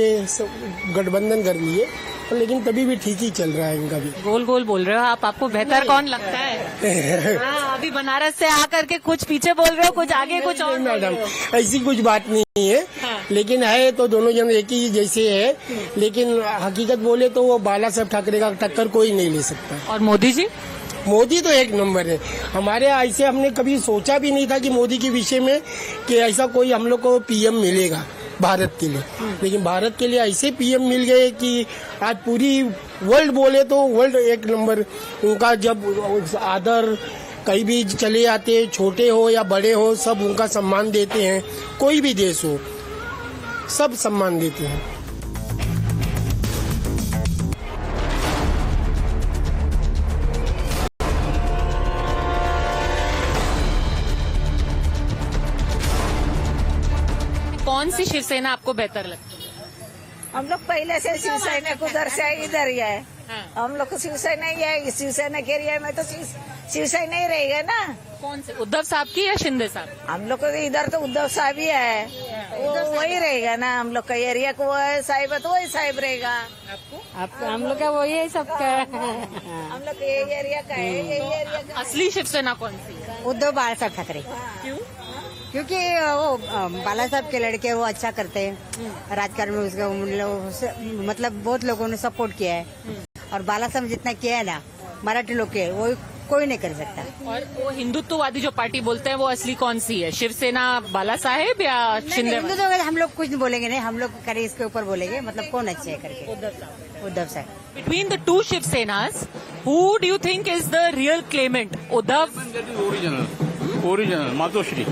गठबंधन कर लिए, लेकिन तभी भी ठीक ही चल रहा है इनका भी। गोल गोल बोल रहे हो आप, आपको बेहतर कौन लगता है? हाँ, अभी बनारस से आकर के कुछ पीछे बोल रहे हो, कुछ आगे, कुछ और मैडम ऐसी कुछ बात नहीं है। हाँ। लेकिन है तो दोनों जन एक ही जैसे है, लेकिन हकीकत बोले तो वो बाला साहब ठाकरे का टक्कर कोई नहीं ले सकता। और मोदी जी? मोदी तो एक नंबर है हमारे। ऐसे हमने कभी सोचा भी नहीं था कि मोदी के विषय में कि ऐसा कोई हम लोग को पीएम मिलेगा भारत के लिए, लेकिन भारत के लिए ऐसे पीएम मिल गए कि आज पूरी वर्ल्ड बोले तो वर्ल्ड एक नंबर उनका। जब आदर कहीं भी चले जाते, छोटे हो या बड़े हो, सब उनका सम्मान देते हैं। कोई भी देश हो सब सम्मान देते हैं। कौन सी शिवसेना आपको बेहतर लगती है? हम लोग पहले से शिवसेना उधर से इधर ही है। हम लोग को शिवसेना ही है। शिवसेना के एरिया में तो शिवसेना ही रहेगा ना। कौन से, उद्धव साहब की या शिंदे साहब? हम लोग को इधर तो उद्धव साहब ही है, वही रहेगा ना। हम लोग का एरिया को वो है साहिब, तो वही साहिब रहेगा। आपको? हम लोग का वही है सबका। हम लोग ये एरिया का है, यही एरिया का। असली शिवसेना कौन सी है? उद्धव बाला साहब ठाकरे। क्यों? क्योंकि वो बाला साहब के लड़के वो अच्छा करते हैं राजकारण में, उसका मतलब बहुत लोगों ने सपोर्ट किया है। और बाला साहब जितना किया है ना मराठी लोग के, वो कोई नहीं कर सकता। और वो हिंदुत्ववादी जो पार्टी बोलते हैं वो असली कौन सी है? शिवसेना बाला साहेब या शिंदे? हिंदुत्व हम लोग कुछ नहीं बोलेंगे, नहीं हम लोग करे इसके ऊपर बोलेंगे, मतलब कौन अच्छे है करके। उद्धव साहब। Between the two Shiv Senas, who do you think is the real claimant? Uddhav? Original, Matoshri.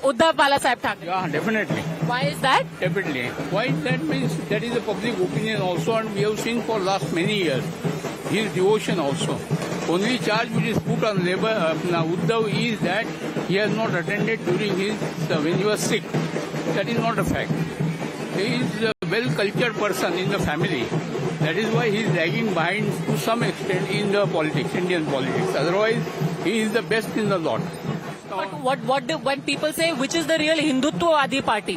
Uddhav Bala Saheb Thackeray. Yeah, definitely. Why is that? Definitely. Why that means that is the public opinion also, and we have seen for last many years his devotion also. Only charge which is put on Uddhav is that he has not attended during when he was sick. That is not a fact. He is a well-cultured person in the family. That is why he is lagging behind to some extent in the politics, Indian politics. Otherwise, he is the best in the lot. But when people say which is the real Hindutvavadi party?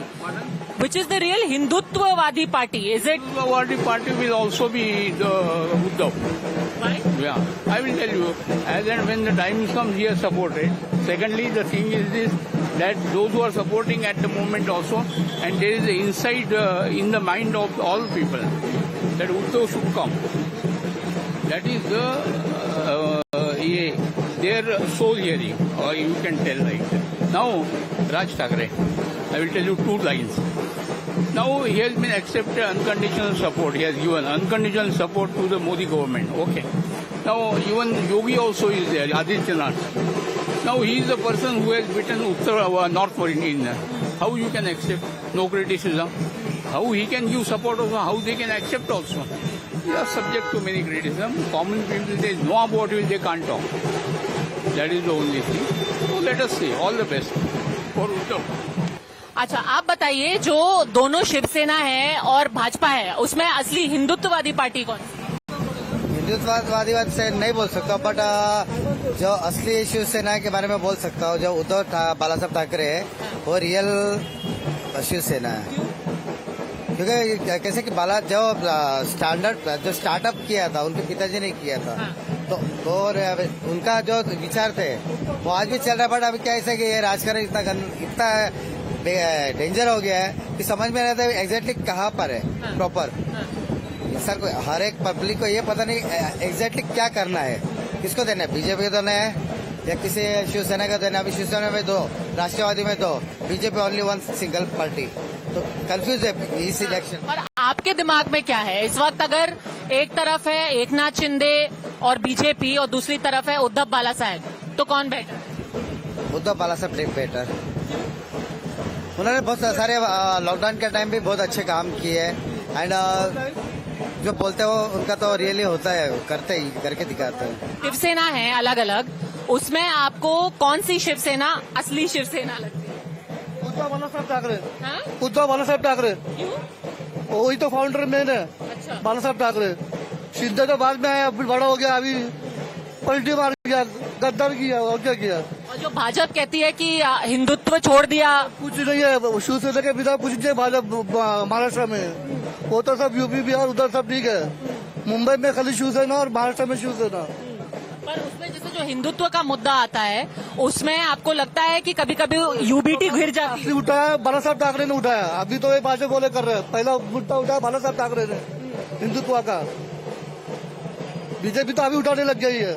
Which is the real Hindutvavadi party? Is it? Hindutvavadi party will also be the Uddhav. Why? Yeah, I will tell you. As and when the time comes, he has supported. Secondly, the thing is this, that those who are supporting at the moment also, and there is an insight in the mind of all people that Uddhav should come. That is their soul hearing, or you can tell like that. Now, Raj Thackeray, I will tell you two lines. Now, he has been accepted unconditional support. He has given unconditional support to the Modi government. Okay. Now, even Yogi also is there, Adityanath. Now, he is the person who has beaten North for India. How you can accept? No criticism. How he can give support also? How they can accept also? They are subject to many criticism. Common people, they know about it, they can't talk. That is the only thing. So let us see. All the best for Uddhav. अच्छा, आप बताइए, जो दोनों शिवसेना है और भाजपा है, उसमें असली हिंदुत्ववादी पार्टी कौन सी? हिंदुत्ववादी से नहीं बोल सकता, बट जो असली शिवसेना के बारे में बोल सकता हूँ। जो उद्धव बाला साहब ठाकरे है वो रियल शिवसेना है। क्योंकि कैसे कि बाला जो स्टार्टअप किया था उनके पिताजी ने किया था, तो और उनका जो विचार थे वो आज भी चल रहा है। बट अभी क्या ऐसा कि ये राजकारण इतना डेंजर हो गया है कि समझ में नहीं आता एग्जैक्टली कहाँ पर है प्रॉपर। सर को हर एक पब्लिक को ये पता नहीं एग्जैक्टली क्या करना है, किसको देना है, बीजेपी को देना है या किसी शिवसेना का देना। अभी शिवसेना में दो, राष्ट्रवादी में दो, BJP only one single party, तो कंफ्यूज है इस इलेक्शन। और आपके दिमाग में क्या है इस वक्त? अगर एक तरफ है एकनाथ शिंदे और बीजेपी और दूसरी तरफ है उद्धव बाला साहब, तो कौन बेटर? उद्धव बाला साहब बेटर। उन्होंने बहुत सारे लॉकडाउन के टाइम भी बहुत अच्छे काम किए एंड जो बोलते हो उनका तो रियली होता है, करते ही करके दिखाते हैं। शिवसेना है अलग अलग, उसमें आपको कौन सी शिवसेना असली शिवसेना लगती है? उद्धव बाला साहब ठाकरे। उद्धव बाला साहब ठाकरे वही तो फाउंडर मेन है। अच्छा। बाला साहब ठाकरे शिंदे तो बाद में आया, अभी बड़ा हो गया, अभी पलटी मार गया, गद्दार किया और क्या किया। और जो भाजपा कहती है कि हिंदुत्व छोड़ दिया, कुछ नहीं है, शिवसेना के बिना कुछ नहीं है भाजपा महाराष्ट्र में। वो तो सब यूपी बिहार उधर सब ठीक है, मुंबई में खाली शिवसेना और महाराष्ट्र में शिवसेना। पर उसमें जैसे जो हिंदुत्व का मुद्दा आता है उसमें आपको लगता है कि कभी कभी यूबीटी घिर जाती है? उठाया बालासाहेब ठाकरे ने उठाया, अभी तो ये भाजपा बोले कर रहे हैं, पहला मुद्दा उठाया बालासाहेब ठाकरे ने हिंदुत्व का। बीजेपी तो अभी उठाने लग गई है,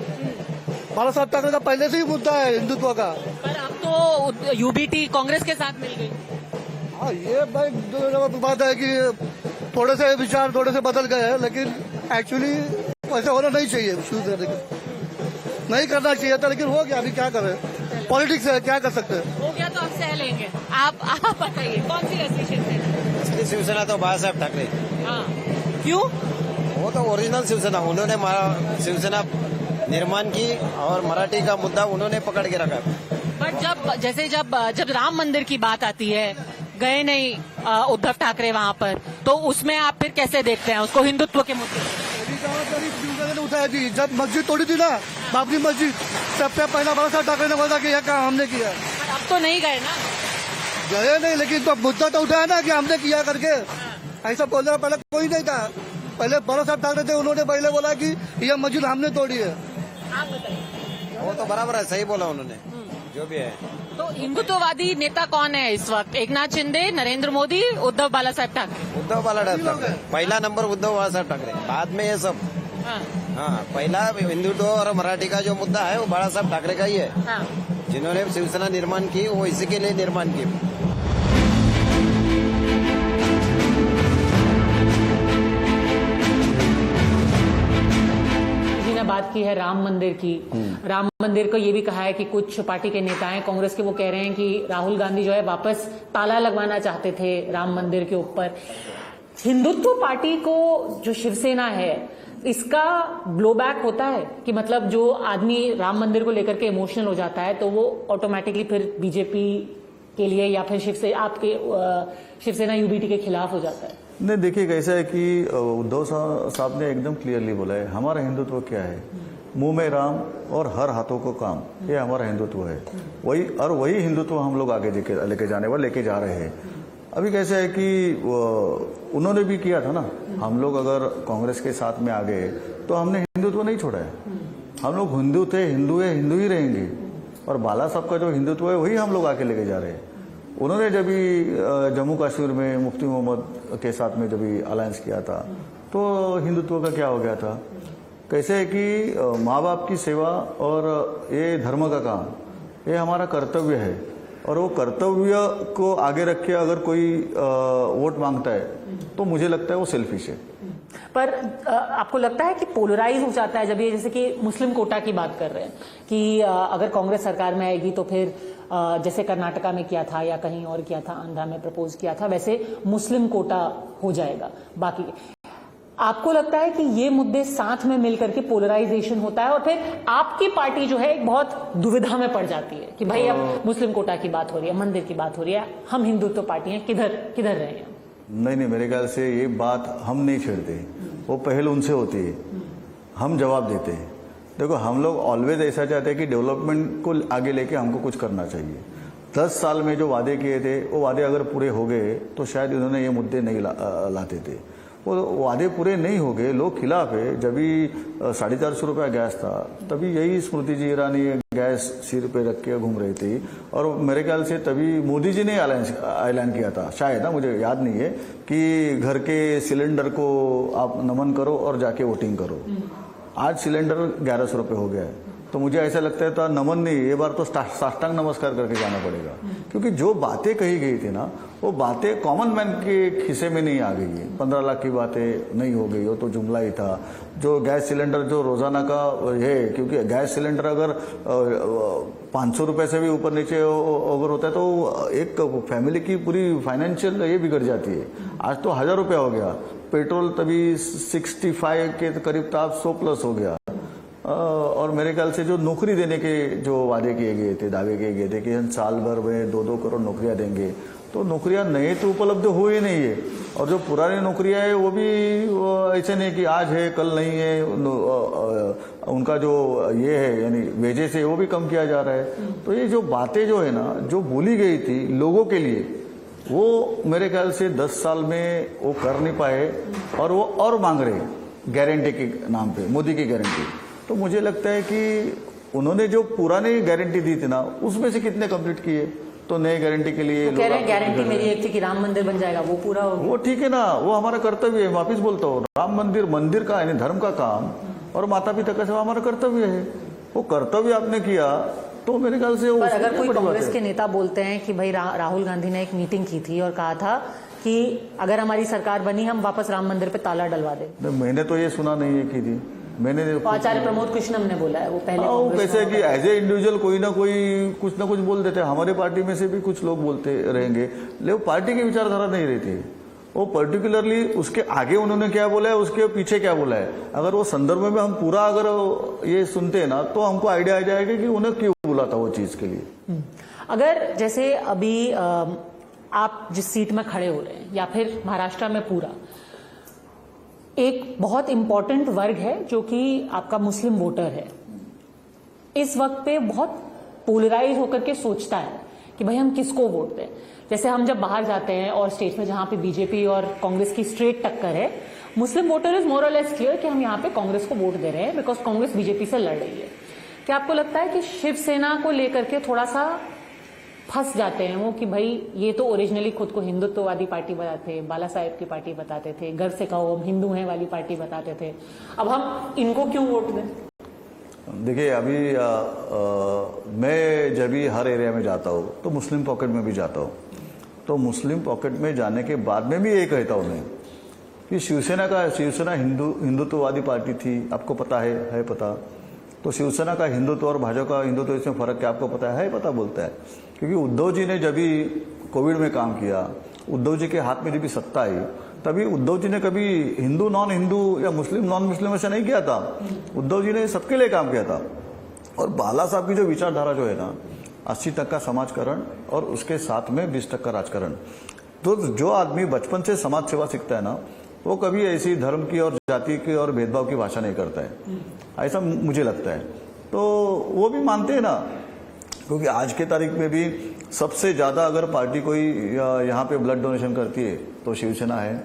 बालासाहेब ठाकरे का पहले से ही मुद्दा है हिंदुत्व का। पर अब तो यूबीटी कांग्रेस के साथ मिल गई। हाँ, ये भाई बात है कि थोड़े से विचार थोड़े से बदल गए हैं, लेकिन एक्चुअली वैसे होना नहीं चाहिए, शिवसेना नहीं करना चाहिए था, लेकिन हो गया, अभी क्या करें, पॉलिटिक्स है, क्या कर सकते हैं। हो गया तो अब सह लेंगे। आप बताइए कौन सी असली शिवसेना? असली शिवसेना तो बालासाहेब ठाकरे। हाँ, क्यों? वो तो ओरिजिनल शिवसेना, उन्होंने शिवसेना निर्माण की और मराठी का मुद्दा उन्होंने पकड़ के रखा। बट जब राम मंदिर की बात आती है, गए नहीं उद्धव ठाकरे वहाँ पर, तो उसमें आप फिर कैसे देखते हैं उसको, हिंदुत्व के मुद्दे? ने उठाया थी, जब मस्जिद तोड़ी थी ना, बाबरी मस्जिद, तब पे पहला बालासाहेब ठाकरे ने बोला कि यह काम हमने किया। अब तो नहीं गए ना? गए नहीं, लेकिन तो मुद्दा तो उठाया ना कि हमने किया करके। ऐसा बोलने पहले कोई नहीं था, पहले बालासाहेब ठाकरे थे, उन्होंने पहले बोला कि यह मस्जिद हमने तोड़ी है। आप बताइए। वो तो बराबर है, सही बोला उन्होंने, जो भी है। तो हिंदुत्ववादी नेता कौन है इस वक्त? एकनाथ शिंदे, नरेंद्र मोदी, उद्धव बालासाहेब ठाकरे? उद्धव बालासाहेब ठाकरे पहला नंबर, उद्धव बालासाहेब ठाकरे बाद में ये सब। हाँ, पहला हिंदुत्व और मराठी का जो मुद्दा है वो बालासाहेब ठाकरे का ही है। हाँ। जिन्होंने शिवसेना निर्माण की वो इसी के लिए निर्माण की। बात की है राम मंदिर की। राम मंदिर को ये भी कहा है कि कुछ पार्टी के नेता हैं कांग्रेस के, वो कह रहे हैं कि राहुल गांधी जो है वापस ताला लगवाना चाहते थे राम मंदिर के ऊपर। हिंदुत्व पार्टी को जो शिवसेना है, इसका ब्लोबैक होता है कि मतलब जो आदमी राम मंदिर को लेकर के इमोशनल हो जाता है तो वो ऑटोमेटिकली फिर बीजेपी के लिए या फिर शिवसेना यूबीटी के खिलाफ हो जाता है? नहीं, देखिए कैसा है कि उद्धव साहब ने एकदम क्लियरली बोला है, हमारा हिंदुत्व क्या है, मुंह में राम और हर हाथों को काम, ये हमारा हिंदुत्व है। वही हिंदुत्व हम लोग आगे लेके जाने वाले, लेके जा रहे हैं। अभी कैसा है कि उन्होंने भी किया था ना, हम लोग अगर कांग्रेस के साथ में आ गए तो हमने हिंदुत्व नहीं छोड़ा है, हम लोग हिंदू थे, हिंदू है, हिंदू ही रहेंगे। और बाला साहब का जो हिंदुत्व है वही हम लोग आके लेके जा रहे हैं। उन्होंने जब भी जम्मू कश्मीर में मुफ्ती मोहम्मद के साथ में जब भी अलायंस किया था तो हिंदुत्व का क्या हो गया था? कैसे है कि माँ बाप की सेवा और ये धर्म का काम, ये हमारा कर्तव्य है, और वो कर्तव्य को आगे रख के अगर कोई वोट मांगता है तो मुझे लगता है वो सेल्फिश है। पर आपको लगता है कि पोलराइज हो जाता है जब ये, जैसे कि मुस्लिम कोटा की बात कर रहे हैं कि अगर कांग्रेस सरकार में आएगी तो फिर जैसे कर्नाटका में किया था या कहीं और किया था, आंध्रा में प्रपोज किया था, वैसे मुस्लिम कोटा हो जाएगा बाकी। आपको लगता है कि ये मुद्दे साथ में मिलकर के पोलराइजेशन होता है और फिर आपकी पार्टी जो है एक बहुत दुविधा में पड़ जाती है कि भाई अब मुस्लिम कोटा की बात हो रही है, मंदिर की बात हो रही है, हम हिंदुत्व पार्टी हैं, किधर रहे हैं? नहीं, मेरे ख्याल से ये बात हम नहीं छेड़ते, वो पहल उनसे होती है, हम जवाब देते हैं। देखो, हम लोग ऑलवेज ऐसा चाहते हैं कि डेवलपमेंट को आगे लेके हमको कुछ करना चाहिए। 10 साल में जो वादे किए थे वो वादे अगर पूरे हो गए तो शायद इन्होंने ये मुद्दे नहीं लाते थे। वो वादे पूरे नहीं हो गए, लोग खिलाफ है। जब भी 450 रुपया गैस था तभी यही स्मृति जी ईरानी गैस सिर पे रख के घूम रही थी, और मेरे ख्याल से तभी मोदी जी ने ऐलान किया था, शायद मुझे याद नहीं है, कि घर के सिलेंडर को आप नमन करो और जाके वोटिंग करो। आज सिलेंडर 1100 रुपये हो गया है, तो मुझे ऐसा लगता है तो नमन नहीं, ये बार तो साष्टांग नमस्कार करके जाना पड़ेगा, क्योंकि जो बातें कही गई थी ना वो बातें कॉमन मैन के हिस्से में नहीं आ गई है। 15 लाख की बातें नहीं हो गई, वो तो जुमला ही था। जो गैस सिलेंडर जो रोजाना का है, क्योंकि गैस सिलेंडर अगर 500 रुपये से भी ऊपर नीचे अगर होता है तो एक फैमिली की पूरी फाइनेंशियल ये बिगड़ जाती है। आज तो 1000 रुपया हो गया, पेट्रोल तभी 65 के करीब था, 100 प्लस हो गया। और मेरे ख्याल से जो नौकरी देने के जो वादे किए गए थे, दावे किए गए थे कि हम साल भर में 2-2 करोड़ नौकरियां देंगे, तो नौकरियां नए तो उपलब्ध हो ही नहीं है, और जो पुरानी नौकरियां है वो भी ऐसे नहीं कि आज है कल नहीं है, उनका जो ये है यानी वेजेस है वो भी कम किया जा रहा है। तो ये जो बातें जो है ना, जो बोली गई थी लोगों के लिए, वो मेरे ख्याल से 10 साल में वो कर नहीं पाए, और वो और मांग रहे गारंटी के नाम पे, मोदी की गारंटी। तो मुझे लगता है कि उन्होंने जो पुरानी गारंटी दी थी ना, उसमें से कितने कंप्लीट किए। तो नई गारंटी के लिए कह रहे हैं गारंटी मेरी एक थी कि राम मंदिर बन जाएगा, वो पूरा हो गया। वो ठीक है ना, वो हमारा कर्तव्य है। वापिस बोलता हूँ, राम मंदिर का यानी धर्म का काम और माता पिता का सेवा हमारा कर्तव्य है। वो कर्तव्य आपने किया तो मेरे ख्याल से। पर अगर कोई कांग्रेस के नेता बोलते हैं कि भाई राहुल गांधी ने एक मीटिंग की थी और कहा था कि अगर हमारी सरकार बनी हम वापस राम मंदिर पे ताला डलवा दें। मैंने तो ये सुना नहीं है की थी मैंने। तो आचार्य प्रमोद कृष्णम ने बोला है, वो पहले वो कैसे कि एज ए इंडिविजुअल कोई ना कोई कुछ ना कुछ बोल देते हैं। हमारे पार्टी में से भी कुछ लोग बोलते रहेंगे, लेकिन पार्टी की विचारधारा नहीं रहती। वो पर्टिकुलरली उसके आगे उन्होंने क्या बोला है, उसके पीछे क्या बोला है, अगर वो संदर्भ में हम पूरा अगर ये सुनते हैं ना, तो हमको आइडिया आ जाएगा कि उन्हें क्यों बोला था वो चीज के लिए। अगर जैसे अभी आप जिस सीट में खड़े हो रहे हैं, या फिर महाराष्ट्र में पूरा एक बहुत इंपॉर्टेंट वर्ग है जो कि आपका मुस्लिम वोटर है, इस वक्त पे बहुत पोलराइज होकर के सोचता है कि भाई हम किसको वोट दें। जैसे हम जब बाहर जाते हैं और स्टेट्स में जहां पे बीजेपी और कांग्रेस की स्ट्रेट टक्कर है, मुस्लिम वोटर इज मोर और लेस क्लियर कि हम यहाँ पे कांग्रेस को वोट दे रहे हैं बिकॉज कांग्रेस बीजेपी से लड़ रही है। क्या आपको लगता है कि शिवसेना को लेकर के थोड़ा सा फंस जाते हैं वो कि भाई ये तो ओरिजिनली खुद को हिंदुत्ववादी पार्टी बताते थे, बाला साहेब की पार्टी बताते थे, घर से कहो हम हिंदू हैं वाली पार्टी बताते थे, अब हम इनको क्यों वोट दें? देखिए अभी मैं जब भी हर एरिया में जाता हूँ तो मुस्लिम पॉकेट में भी जाता हूँ, तो मुस्लिम पॉकेट में जाने के बाद में भी ये कहता हूँ मैं कि शिवसेना हिंदुत्ववादी पार्टी थी, आपको पता है पता। तो शिवसेना का हिंदुत्व और भाजपा का हिंदुत्व इसमें फर्क क्या आपको पता है पता बोलता है। क्योंकि उद्धव जी ने जब भी कोविड में काम किया, उद्धव जी के हाथ में जब भी सत्ता आई, तभी उद्धव जी ने कभी हिंदू नॉन हिंदू या मुस्लिम नॉन मुस्लिम ऐसा नहीं किया था। उद्धव जी ने सबके लिए काम किया था। और बाला साहब की जो विचारधारा जो है ना, 80% समाजकरण और उसके साथ में 20% राजकारण। तो जो आदमी बचपन से समाज सेवा सीखता है ना, वो कभी ऐसी धर्म की और जाति की और भेदभाव की भाषा नहीं करता है, ऐसा मुझे लगता है। तो वो भी मानते हैं ना, क्योंकि आज के तारीख में भी सबसे ज्यादा अगर पार्टी कोई यहाँ पे ब्लड डोनेशन करती है तो शिवसेना है।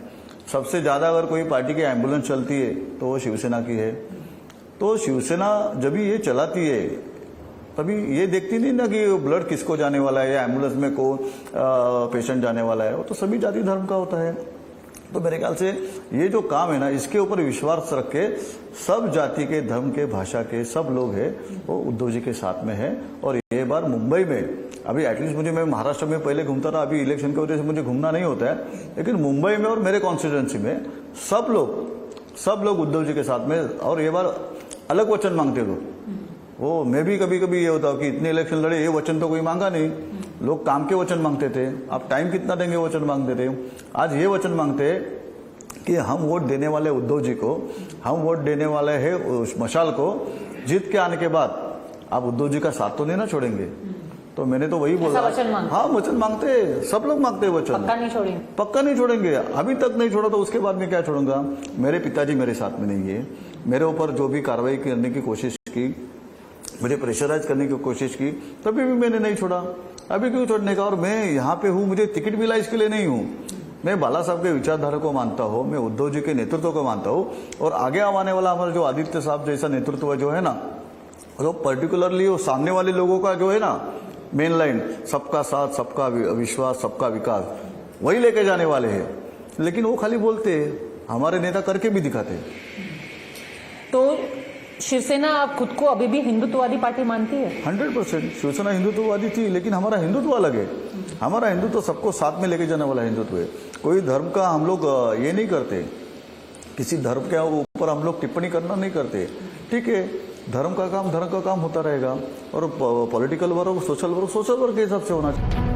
सबसे ज्यादा अगर कोई पार्टी की एम्बुलेंस चलती है तो वो शिवसेना की है। तो शिवसेना जब ये चलाती है तभी ये देखती नहीं ना कि ब्लड किसको जाने वाला है या एम्बुलेंस में को पेशेंट जाने वाला है, वो तो सभी जाति धर्म का होता है। तो मेरे ख्याल से ये जो काम है ना, इसके ऊपर विश्वास रख के सब जाति के धर्म के भाषा के सब लोग हैं वो उद्धव जी के साथ में है। और ये बार मुंबई में अभी एटलीस्ट मैं महाराष्ट्र में पहले घूमता था, अभी इलेक्शन की वजह से मुझे घूमना नहीं होता है, लेकिन मुंबई में और मेरे कॉन्स्टिट्यूएंसी में सब लोग उद्धव जी के साथ में। और ये बार अलग वचन मांगते लोग। वो मैं भी कभी कभी ये होता कि इतने इलेक्शन लड़े, ये वचन तो कोई मांगा नहीं, लोग काम के वचन मांगते थे, आप टाइम कितना देंगे वचन मांगते थे। आज ये वचन मांगते कि हम वोट देने वाले उद्धव जी को, हम वोट देने वाले हैं मशाल को, जीत के आने के बाद आप उद्धव जी का साथ तो नहीं ना छोड़ेंगे। तो मैंने तो वही बोला, हाँ वचन मांगते, सब लोग मांगते हैं वचन, पक्का नहीं छोड़ेंगे। अभी तक नहीं छोड़ा तो उसके बाद में क्या छोड़ूंगा। मेरे पिताजी मेरे साथ में नहीं है, मेरे ऊपर जो भी कार्रवाई करने की कोशिश की, मुझे प्रेशराइज करने की कोशिश की, तभी भी मैंने नहीं छोड़ा। अभी क्यों छोड़ने का। और मैं यहाँ पे हूँ, मुझे टिकट मिला इसके लिए नहीं हूँ। मैं बाला साहब के विचारधारा को मानता हूँ, मैं उद्धव जी के नेतृत्व को मानता हूँ, और आगे आने वाला हमारा जो आदित्य साहब जैसा नेतृत्व जो है ना, तो पर्टिकुलरली वो सामने वाले लोगों का जो है ना मेन लाइन, सबका साथ, सबका विश्वास, सबका विकास, वही लेके जाने वाले हैं। लेकिन वो खाली बोलते हैं, हमारे नेता करके भी दिखाते। तो शिवसेना आप खुद को अभी भी हिंदुत्ववादी पार्टी मानती है? 100% शिवसेना हिंदुत्ववादी थी, लेकिन हमारा हिंदुत्व अलग है। हमारा हिंदुत्व सबको साथ में लेके जाने वाला हिंदुत्व है। कोई धर्म का हम लोग ये नहीं करते, किसी धर्म के ऊपर हम लोग टिप्पणी करना नहीं करते। ठीक है, धर्म का काम होता रहेगा, और पॉलिटिकल वर्क सोशल वर्क के हिसाब से होना चाहिए।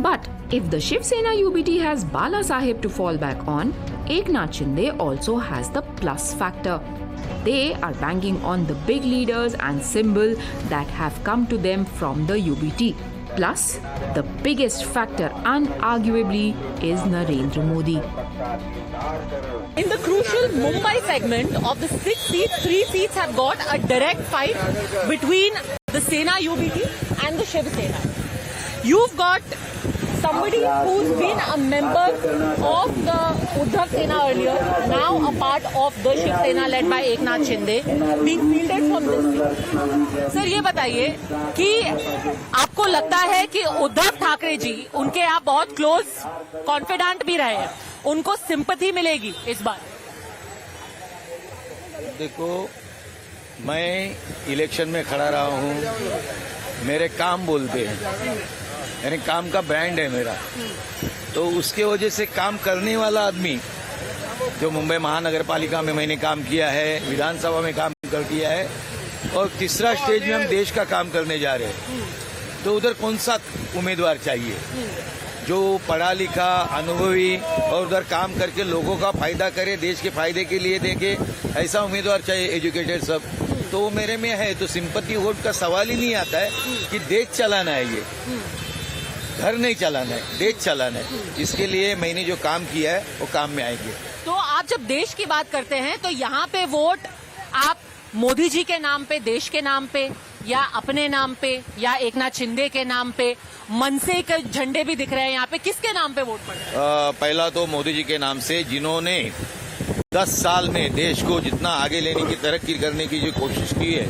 But if the Shiv Sena UBT has Bala Saheb to fall back on, Eknath Shinde also has the plus factor. They are banking on the big leaders and symbol that have come to them from the UBT. Plus, the biggest factor unarguably is Narendra Modi. In the crucial Mumbai segment of the 6 seats, 3 seats have got a direct fight between the Sena UBT and the Shiv Sena. You've got somebody who's been a member of the Uddhav Sena earlier, now a part of the Shiv Sena led by Eknath Shinde, being fielded from this seat. Sir ये बताइए कि आपको लगता है कि उद्धव ठाकरे जी, उनके आप बहुत क्लोज कॉन्फिडेंट भी रहे हैं, उनको सिंपैथी मिलेगी इस बार? देखो, मैं इलेक्शन में खड़ा रहा हूँ, मेरे काम बोलते हैं, यानी काम का ब्रांड है मेरा, तो उसके वजह से काम करने वाला आदमी, जो मुंबई महानगर पालिका में मैंने काम किया है, विधानसभा में काम कर किया है, और तीसरा स्टेज में हम देश का काम करने जा रहे हैं, तो उधर कौन सा उम्मीदवार चाहिए जो पढ़ा लिखा, अनुभवी और उधर काम करके लोगों का फायदा करे, देश के फायदे के लिए देखे, ऐसा उम्मीदवार चाहिए, एजुकेटेड सब। तो वो मेरे में है, तो सिंपैथी वोट का सवाल ही नहीं आता है कि देश चलाना है, ये घर नहीं चलाना है, देश चलाना है। इसके लिए मैंने जो काम किया है वो काम में आएंगे। तो आप जब देश की बात करते हैं तो यहाँ पे वोट आप मोदी जी के नाम पे, देश के नाम पे, या अपने नाम पे, या एकनाथ शिंदे के नाम पे, मनसे के झंडे भी दिख रहे हैं यहाँ पे, किसके नाम पे वोट पड़े? पहला तो मोदी जी के नाम से, जिन्होंने 10 साल में देश को जितना आगे लेने की, तरक्की करने की जो कोशिश की है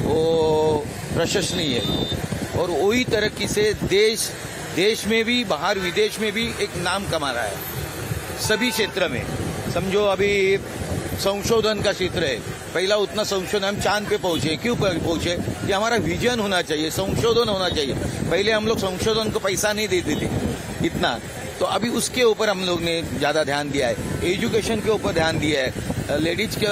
वो प्रशंसनीय है, और वही तरक्की से देश में भी, बाहर विदेश में भी एक नाम कमा रहा है सभी क्षेत्र में। समझो अभी संशोधन का क्षेत्र है, पहला उतना संशोधन, हम चांद पे पहुंचे, क्यों पहुंचे? ये हमारा विजन होना चाहिए, संशोधन होना चाहिए। पहले हम लोग संशोधन को पैसा नहीं देते थे इतना, तो अभी उसके ऊपर हम लोग ने ज्यादा ध्यान दिया है, एजुकेशन के ऊपर ध्यान दिया है, लेडीज के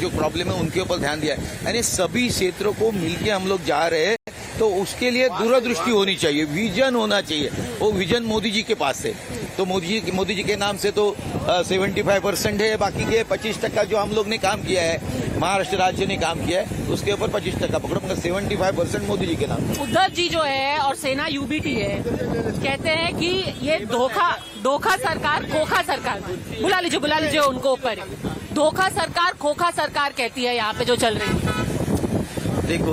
जो प्रॉब्लम है उनके ऊपर ध्यान दिया है, यानी सभी क्षेत्रों को मिलके हम लोग जा रहे हैं। तो उसके लिए दूरदृष्टि होनी चाहिए, विजन होना चाहिए, वो विजन मोदी जी के पास है। तो मोदी जी के नाम से तो 75% है, बाकी के 25% जो हम लोग ने काम किया है, महाराष्ट्र राज्य ने काम किया है, उसके ऊपर 25% पकड़ो, मगर 75% मोदी जी के नाम। उद्धव जी जो है और सेना यूबीटी है, कहते हैं कि ये धोखा सरकार, खोखा सरकार, बुला लीजिए उनको ऊपर, धोखा सरकार, खोखा सरकार कहती है यहाँ पे जो चल रही है। देखो,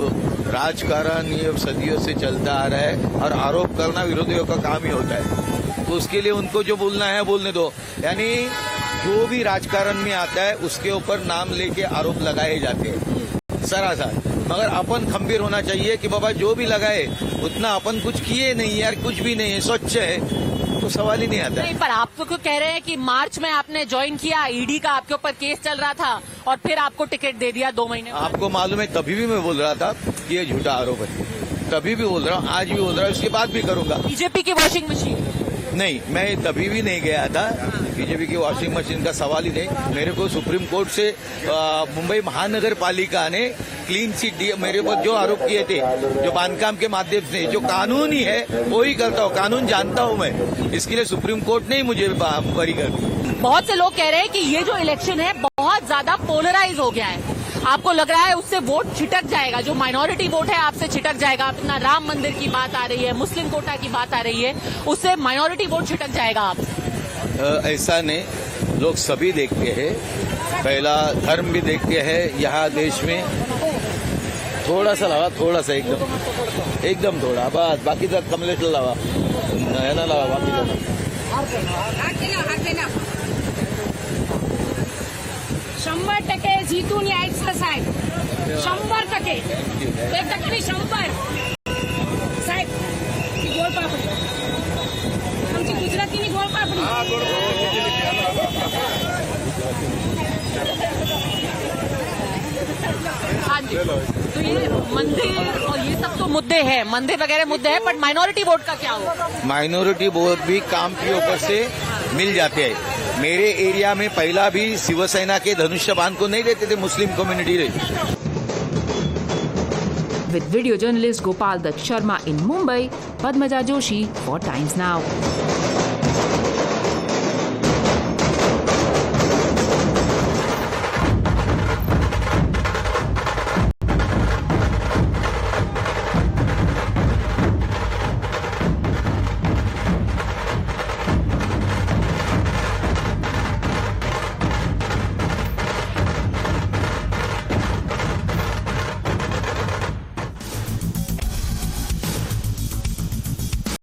राजकारण ये सदियों से चलता आ रहा है, और आरोप करना विरोधियों का काम ही होता है, तो उसके लिए उनको जो बोलना है बोलने दो। यानी जो भी राजकारण में आता है उसके ऊपर नाम लेके आरोप लगाए जाते हैं सरासर, मगर अपन खंभीर होना चाहिए कि बाबा जो भी लगाए उतना अपन कुछ किए नहीं यार, कुछ भी नहीं है, स्वच्छ है, तो सवाल ही नहीं आता। नहीं, पर आप तो कह रहे हैं कि मार्च में आपने ज्वाइन किया, ईडी का आपके ऊपर केस चल रहा था, और फिर आपको टिकट दे दिया 2 महीने। आपको मालूम है, तभी भी मैं बोल रहा था कि ये झूठा आरोप है, तभी भी बोल रहा हूँ, आज भी बोल रहा हूँ, उसके बाद भी करूंगा। बीजेपी की वॉशिंग मशीन? नहीं, मैं तभी भी नहीं गया था, बीजेपी की वॉशिंग मशीन का सवाल ही नहीं। मेरे को सुप्रीम कोर्ट से मुंबई महानगर पालिका ने क्लीन चिट दी, मेरे ऊपर जो आरोप किए थे, जो बांधकाम के माध्यम से, जो कानूनी है वो ही करता हूँ, कानून जानता हूँ मैं, इसके लिए सुप्रीम कोर्ट ने ही मुझे बरी कर दी। बहुत से लोग कह रहे हैं कि ये जो इलेक्शन है बहुत ज्यादा पोलराइज हो गया है, आपको लग रहा है उससे वोट छिटक जाएगा, जो माइनॉरिटी वोट है आपसे छिटक जाएगा, अपना राम मंदिर की बात आ रही है, मुस्लिम कोटा की बात आ रही है, उससे माइनॉरिटी वोट छिटक जाएगा आप? ऐसा नहीं, लोग सभी देखते हैं, पहला धर्म भी देखते हैं यहाँ देश में। थोड़ा सा लावा, थोड़ा सा, एकदम थोड़ा, बस बाकी तक कमलेश लावा, है ना, लावा बाकी 100% जिथून यायचं साहेब, 100%, 1% नाही, 100 साहेब, ही गोळपापडी आमची गुजरातीनी गोळपापडी। हाँ जी, तो ये मंदिर और ये सब तो मुद्दे हैं, मंदिर वगैरह मुद्दे हैं, बट माइनॉरिटी वोट का क्या होगा? माइनॉरिटी वोट भी काम के ऊपर से मिल जाते हैं। मेरे एरिया में पहला भी शिवसेना के धनुष्य बाण को नहीं देते थे मुस्लिम कम्युनिटी ने। With video journalist Gopal Dutt Sharma in Mumbai, Padmaja Joshi for Times Now.